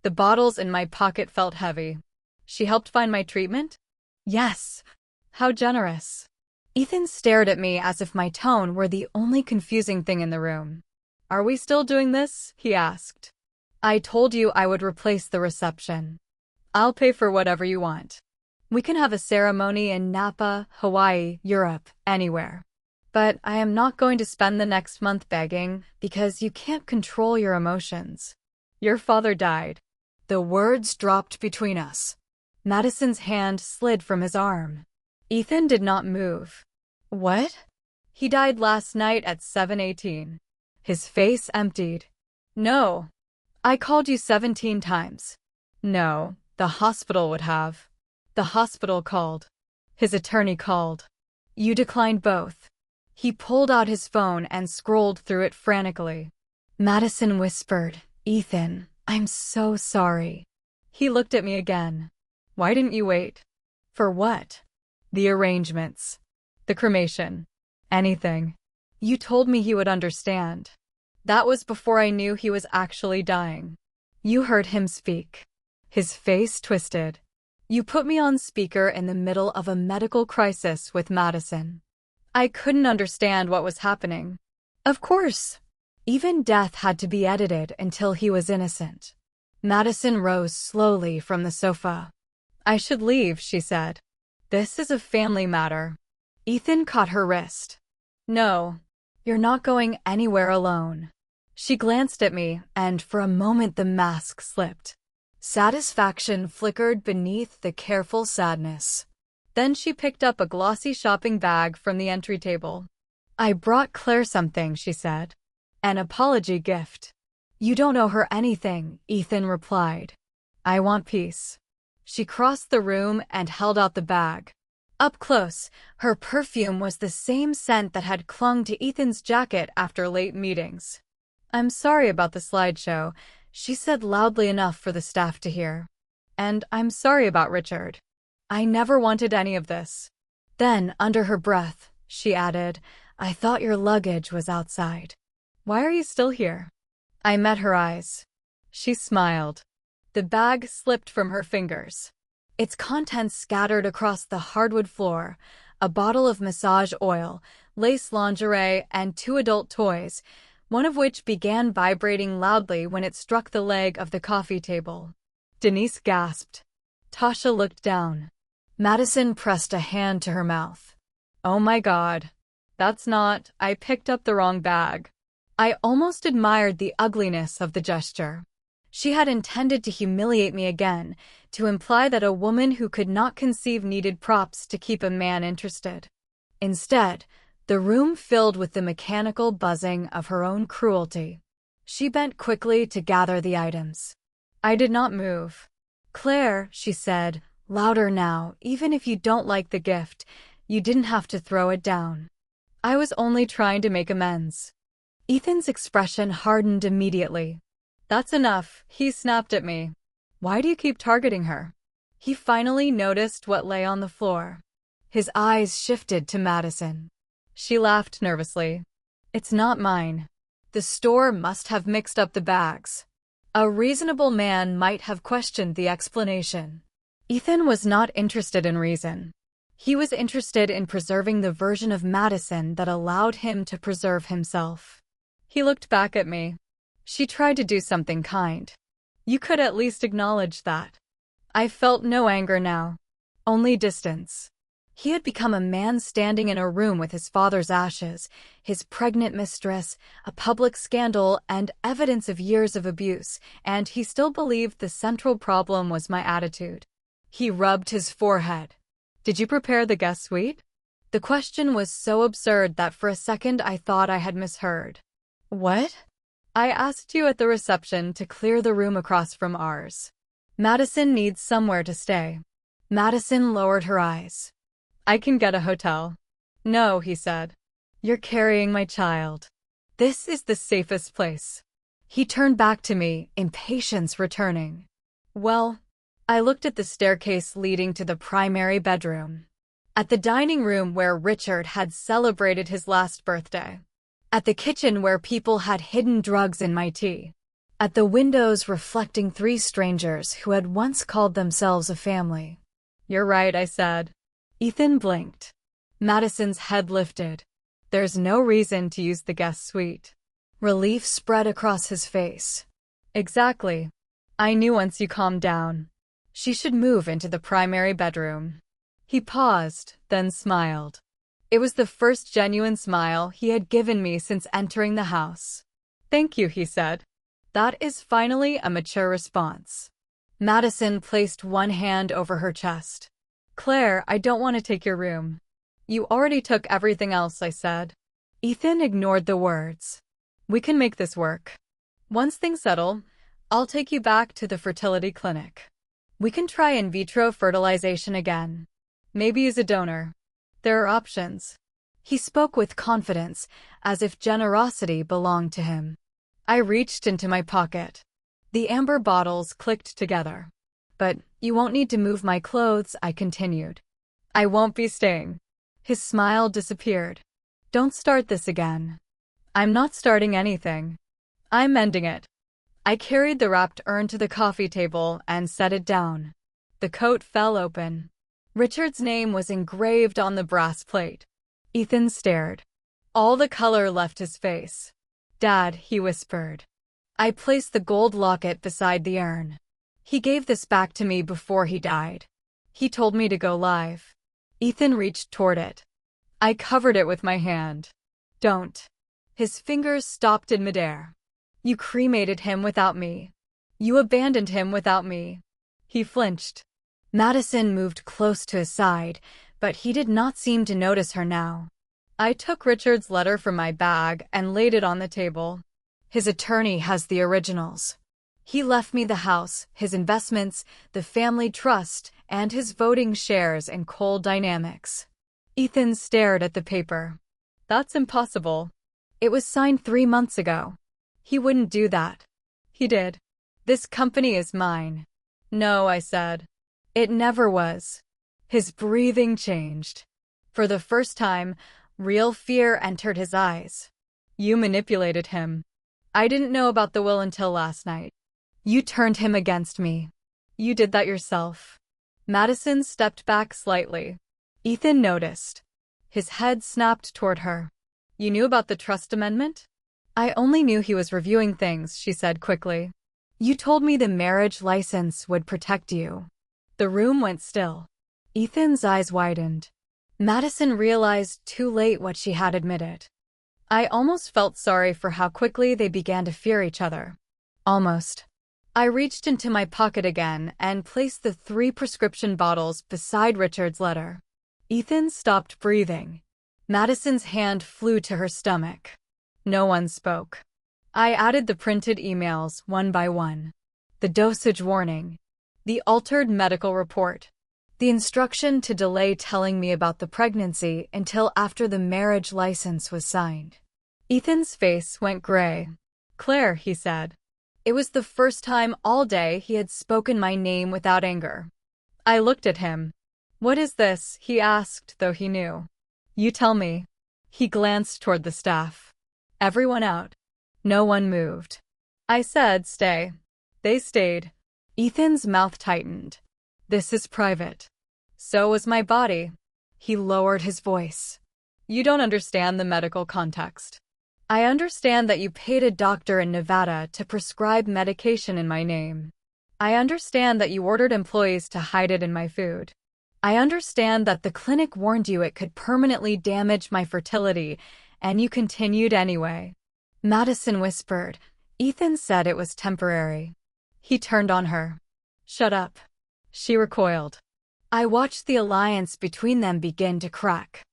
The bottles in my pocket felt heavy. "She helped find my treatment?" "Yes." "How generous." Ethan stared at me as if my tone were the only confusing thing in the room. "Are we still doing this?" he asked. "I told you I would replace the reception. I'll pay for whatever you want. We can have a ceremony in Napa, Hawaii, Europe, anywhere. But I am not going to spend the next month begging because you can't control your emotions. Your father died." The words dropped between us. Madison's hand slid from his arm. Ethan did not move. "What?" "He died last night at 7:18. His face emptied. "No. I called you 17 times. "No, the hospital would have." "The hospital called. His attorney called. You declined both." He pulled out his phone and scrolled through it frantically. Madison whispered, "Ethan, I'm so sorry." He looked at me again. "Why didn't you wait?" "For what?" "The arrangements. The cremation. Anything. You told me he would understand." That was before I knew he was actually dying. You heard him speak. His face twisted. "You put me on speaker in the middle of a medical crisis with Madison." I couldn't understand what was happening. Of course. Even death had to be edited until he was innocent. Madison rose slowly from the sofa. "I should leave," she said. "This is a family matter." Ethan caught her wrist. "No, you're not going anywhere alone." She glanced at me, and for a moment the mask slipped. Satisfaction flickered beneath the careful sadness. Then she picked up a glossy shopping bag from the entry table. "I brought Claire something," she said. "An apology gift." "You don't owe her anything," Ethan replied. "I want peace." She crossed the room and held out the bag. Up close, her perfume was the same scent that had clung to Ethan's jacket after late meetings. "I'm sorry about the slideshow," she said loudly enough for the staff to hear. "And I'm sorry about Richard. I never wanted any of this." Then, under her breath, she added, "I thought your luggage was outside. Why are you still here?" I met her eyes. She smiled. The bag slipped from her fingers. Its contents scattered across the hardwood floor, a bottle of massage oil, lace lingerie, and 2 adult toys, one of which began vibrating loudly when it struck the leg of the coffee table. Denise gasped. Tasha looked down. Madison pressed a hand to her mouth. "Oh my God. That's not, I picked up the wrong bag." I almost admired the ugliness of the gesture. She had intended to humiliate me again, to imply that a woman who could not conceive needed props to keep a man interested. Instead, the room filled with the mechanical buzzing of her own cruelty. She bent quickly to gather the items. I did not move. "Claire," she said, louder now, "even if you don't like the gift, you didn't have to throw it down. I was only trying to make amends." Ethan's expression hardened immediately. "That's enough," he snapped at me. "Why do you keep targeting her?" He finally noticed what lay on the floor. His eyes shifted to Madison. She laughed nervously. "It's not mine. The store must have mixed up the bags." A reasonable man might have questioned the explanation. Ethan was not interested in reason. He was interested in preserving the version of Madison that allowed him to preserve himself. He looked back at me. "She tried to do something kind. You could at least acknowledge that." I felt no anger now, only distance. He had become a man standing in a room with his father's ashes, his pregnant mistress, a public scandal, and evidence of years of abuse, and he still believed the central problem was my attitude. He rubbed his forehead. "Did you prepare the guest suite?" The question was so absurd that for a second I thought I had misheard. "What?" "I asked you at the reception to clear the room across from ours. Madison needs somewhere to stay." Madison lowered her eyes. "I can get a hotel." "No," he said. "You're carrying my child. This is the safest place." He turned back to me, impatience returning. Well, I looked at the staircase leading to the primary bedroom, at the dining room where Richard had celebrated his last birthday, at the kitchen where people had hidden drugs in my tea, at the windows reflecting three strangers who had once called themselves a family. "You're right," I said. Ethan blinked. Madison's head lifted. "There's no reason to use the guest suite." Relief spread across his face. "Exactly. I knew once you calmed down. She should move into the primary bedroom." He paused, then smiled. It was the first genuine smile he had given me since entering the house. "Thank you," he said. "That is finally a mature response." Madison placed one hand over her chest. "Claire, I don't want to take your room." "You already took everything else," I said. Ethan ignored the words. "We can make this work. Once things settle, I'll take you back to the fertility clinic. We can try in vitro fertilization again. Maybe as a donor. There are options." He spoke with confidence, as if generosity belonged to him. I reached into my pocket. The amber bottles clicked together. "But you won't need to move my clothes," I continued. "I won't be staying." His smile disappeared. "Don't start this again." "I'm not starting anything. I'm ending it." I carried the wrapped urn to the coffee table and set it down. The coat fell open. Richard's name was engraved on the brass plate. Ethan stared. All the color left his face. "Dad," he whispered. I placed the gold locket beside the urn. "He gave this back to me before he died. He told me to go live." Ethan reached toward it. I covered it with my hand. "Don't." His fingers stopped in midair. "You cremated him without me. You abandoned him without me." He flinched. Madison moved close to his side, but he did not seem to notice her now. I took Richard's letter from my bag and laid it on the table. "His attorney has the originals. He left me the house, his investments, the family trust, and his voting shares in Coal Dynamics." Ethan stared at the paper. "That's impossible. It was signed 3 months ago." "He wouldn't do that." "He did. This company is mine." "No," I said. "It never was." His breathing changed. For the first time, real fear entered his eyes. "You manipulated him." "I didn't know about the will until last night." "You turned him against me." "You did that yourself." Madison stepped back slightly. Ethan noticed. His head snapped toward her. "You knew about the trust amendment?" "I only knew he was reviewing things," she said quickly. "You told me the marriage license would protect you." The room went still. Ethan's eyes widened. Madison realized too late what she had admitted. I almost felt sorry for how quickly they began to fear each other. Almost. I reached into my pocket again and placed the 3 prescription bottles beside Richard's letter. Ethan stopped breathing. Madison's hand flew to her stomach. No one spoke. I added the printed emails one by one. The dosage warning. The altered medical report. The instruction to delay telling me about the pregnancy until after the marriage license was signed. Ethan's face went gray. "Claire," he said. It was the first time all day he had spoken my name without anger. I looked at him. "What is this?" he asked, though he knew. "You tell me." He glanced toward the staff. "Everyone out." No one moved. I said, "Stay." They stayed. Ethan's mouth tightened. "This is private." So was my body. He lowered his voice. "You don't understand the medical context. I understand that you paid a doctor in Nevada to prescribe medication in my name. I understand that you ordered employees to hide it in my food. I understand that the clinic warned you it could permanently damage my fertility, and you continued anyway. Madison whispered. Ethan said it was temporary. He turned on her. Shut up. She recoiled. I watched the alliance between them begin to crack.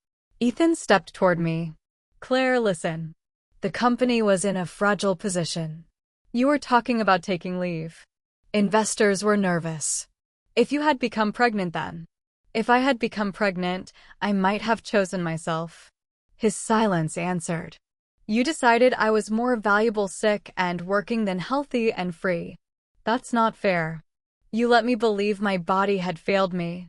Ethan stepped toward me. Claire, listen. The company was in a fragile position. You were talking about taking leave. Investors were nervous. If you had become pregnant then. If I had become pregnant, I might have chosen myself. His silence answered. You decided I was more valuable sick and working than healthy and free. That's not fair. You let me believe my body had failed me.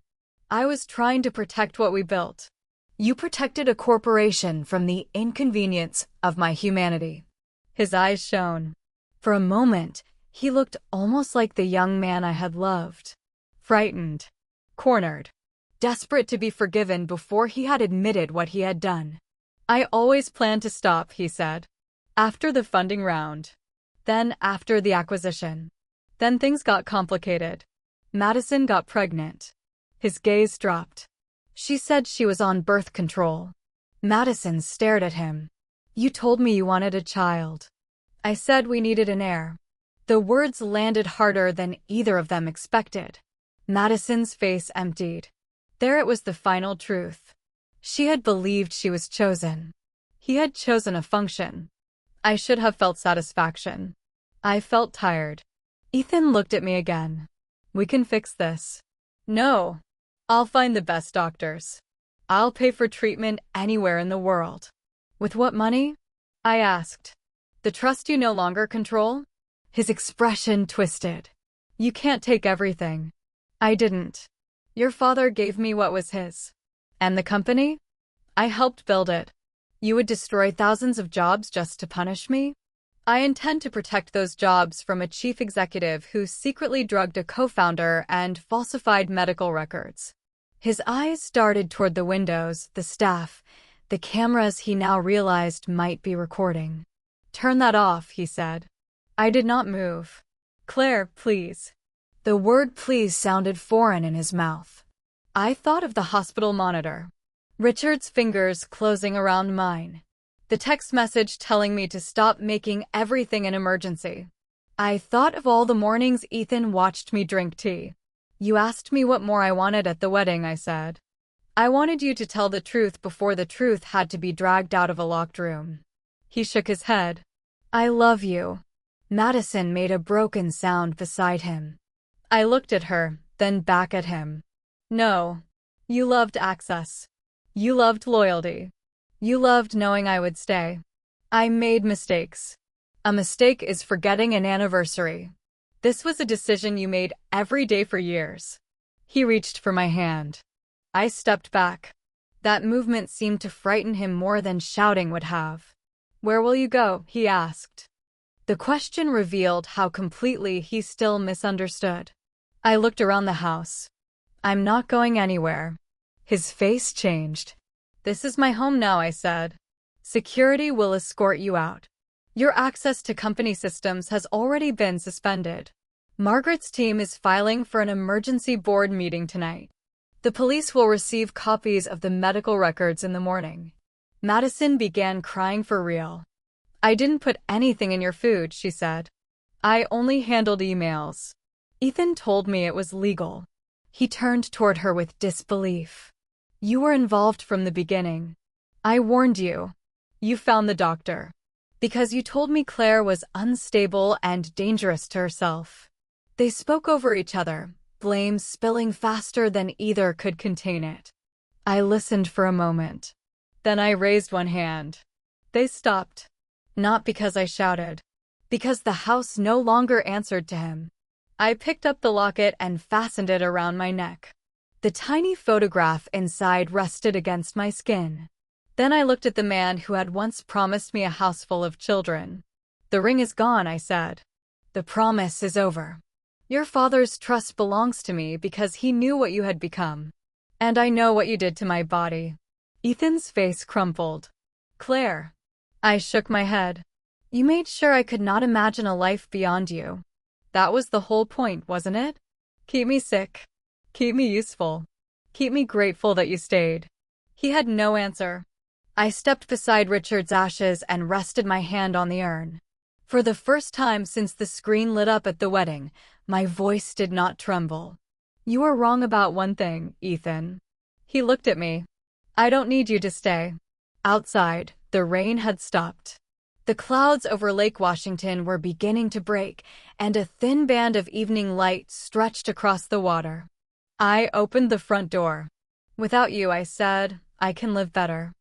I was trying to protect what we built. You protected a corporation from the inconvenience of my humanity. His eyes shone. For a moment, he looked almost like the young man I had loved. Frightened. Cornered. Desperate to be forgiven before he had admitted what he had done. I always planned to stop, he said. After the funding round. Then after the acquisition. Then things got complicated. Madison got pregnant. His gaze dropped. She said she was on birth control. Madison stared at him. You told me you wanted a child. I said we needed an heir. The words landed harder than either of them expected. Madison's face emptied. There it was, the final truth. She had believed she was chosen. He had chosen a function. I should have felt satisfaction. I felt tired. Ethan looked at me again. We can fix this. No. I'll find the best doctors. I'll pay for treatment anywhere in the world. With what money? I asked. The trust you no longer control? His expression twisted. You can't take everything. I didn't. Your father gave me what was his. And the company? I helped build it. You would destroy thousands of jobs just to punish me? I intend to protect those jobs from a chief executive who secretly drugged a co-founder and falsified medical records. His eyes darted toward the windows, the staff, the cameras he now realized might be recording. Turn that off, he said. I did not move. Claire, please. The word please sounded foreign in his mouth. I thought of the hospital monitor. Richard's fingers closing around mine. The text message telling me to stop making everything an emergency. I thought of all the mornings Ethan watched me drink tea. You asked me what more I wanted at the wedding, I said. I wanted you to tell the truth before the truth had to be dragged out of a locked room. He shook his head. I love you. Madison made a broken sound beside him. I looked at her, then back at him. No. You loved access. You loved loyalty. You loved knowing I would stay. I made mistakes. A mistake is forgetting an anniversary. This was a decision you made every day for years. He reached for my hand. I stepped back. That movement seemed to frighten him more than shouting would have. Where will you go? He asked. The question revealed how completely he still misunderstood. I looked around the house. I'm not going anywhere. His face changed. This is my home now, I said. Security will escort you out. Your access to company systems has already been suspended. Margaret's team is filing for an emergency board meeting tonight. The police will receive copies of the medical records in the morning. Madison began crying for real. I didn't put anything in your food, she said. I only handled emails. Ethan told me it was legal. He turned toward her with disbelief. You were involved from the beginning. I warned you. You found the doctor. Because you told me Claire was unstable and dangerous to herself. They spoke over each other, blame spilling faster than either could contain it. I listened for a moment. Then I raised one hand. They stopped. Not because I shouted. Because the house no longer answered to him. I picked up the locket and fastened it around my neck. The tiny photograph inside rested against my skin. Then I looked at the man who had once promised me a house full of children. The ring is gone, I said. The promise is over. Your father's trust belongs to me because he knew what you had become. And I know what you did to my body. Ethan's face crumpled. Claire. I shook my head. You made sure I could not imagine a life beyond you. That was the whole point, wasn't it? Keep me sick. Keep me useful. Keep me grateful that you stayed. He had no answer. I stepped beside Richard's ashes and rested my hand on the urn. For the first time since the screen lit up at the wedding, my voice did not tremble. You are wrong about one thing, Ethan. He looked at me. I don't need you to stay. Outside, the rain had stopped. The clouds over Lake Washington were beginning to break, and a thin band of evening light stretched across the water. I opened the front door. Without you, I said, I can live better.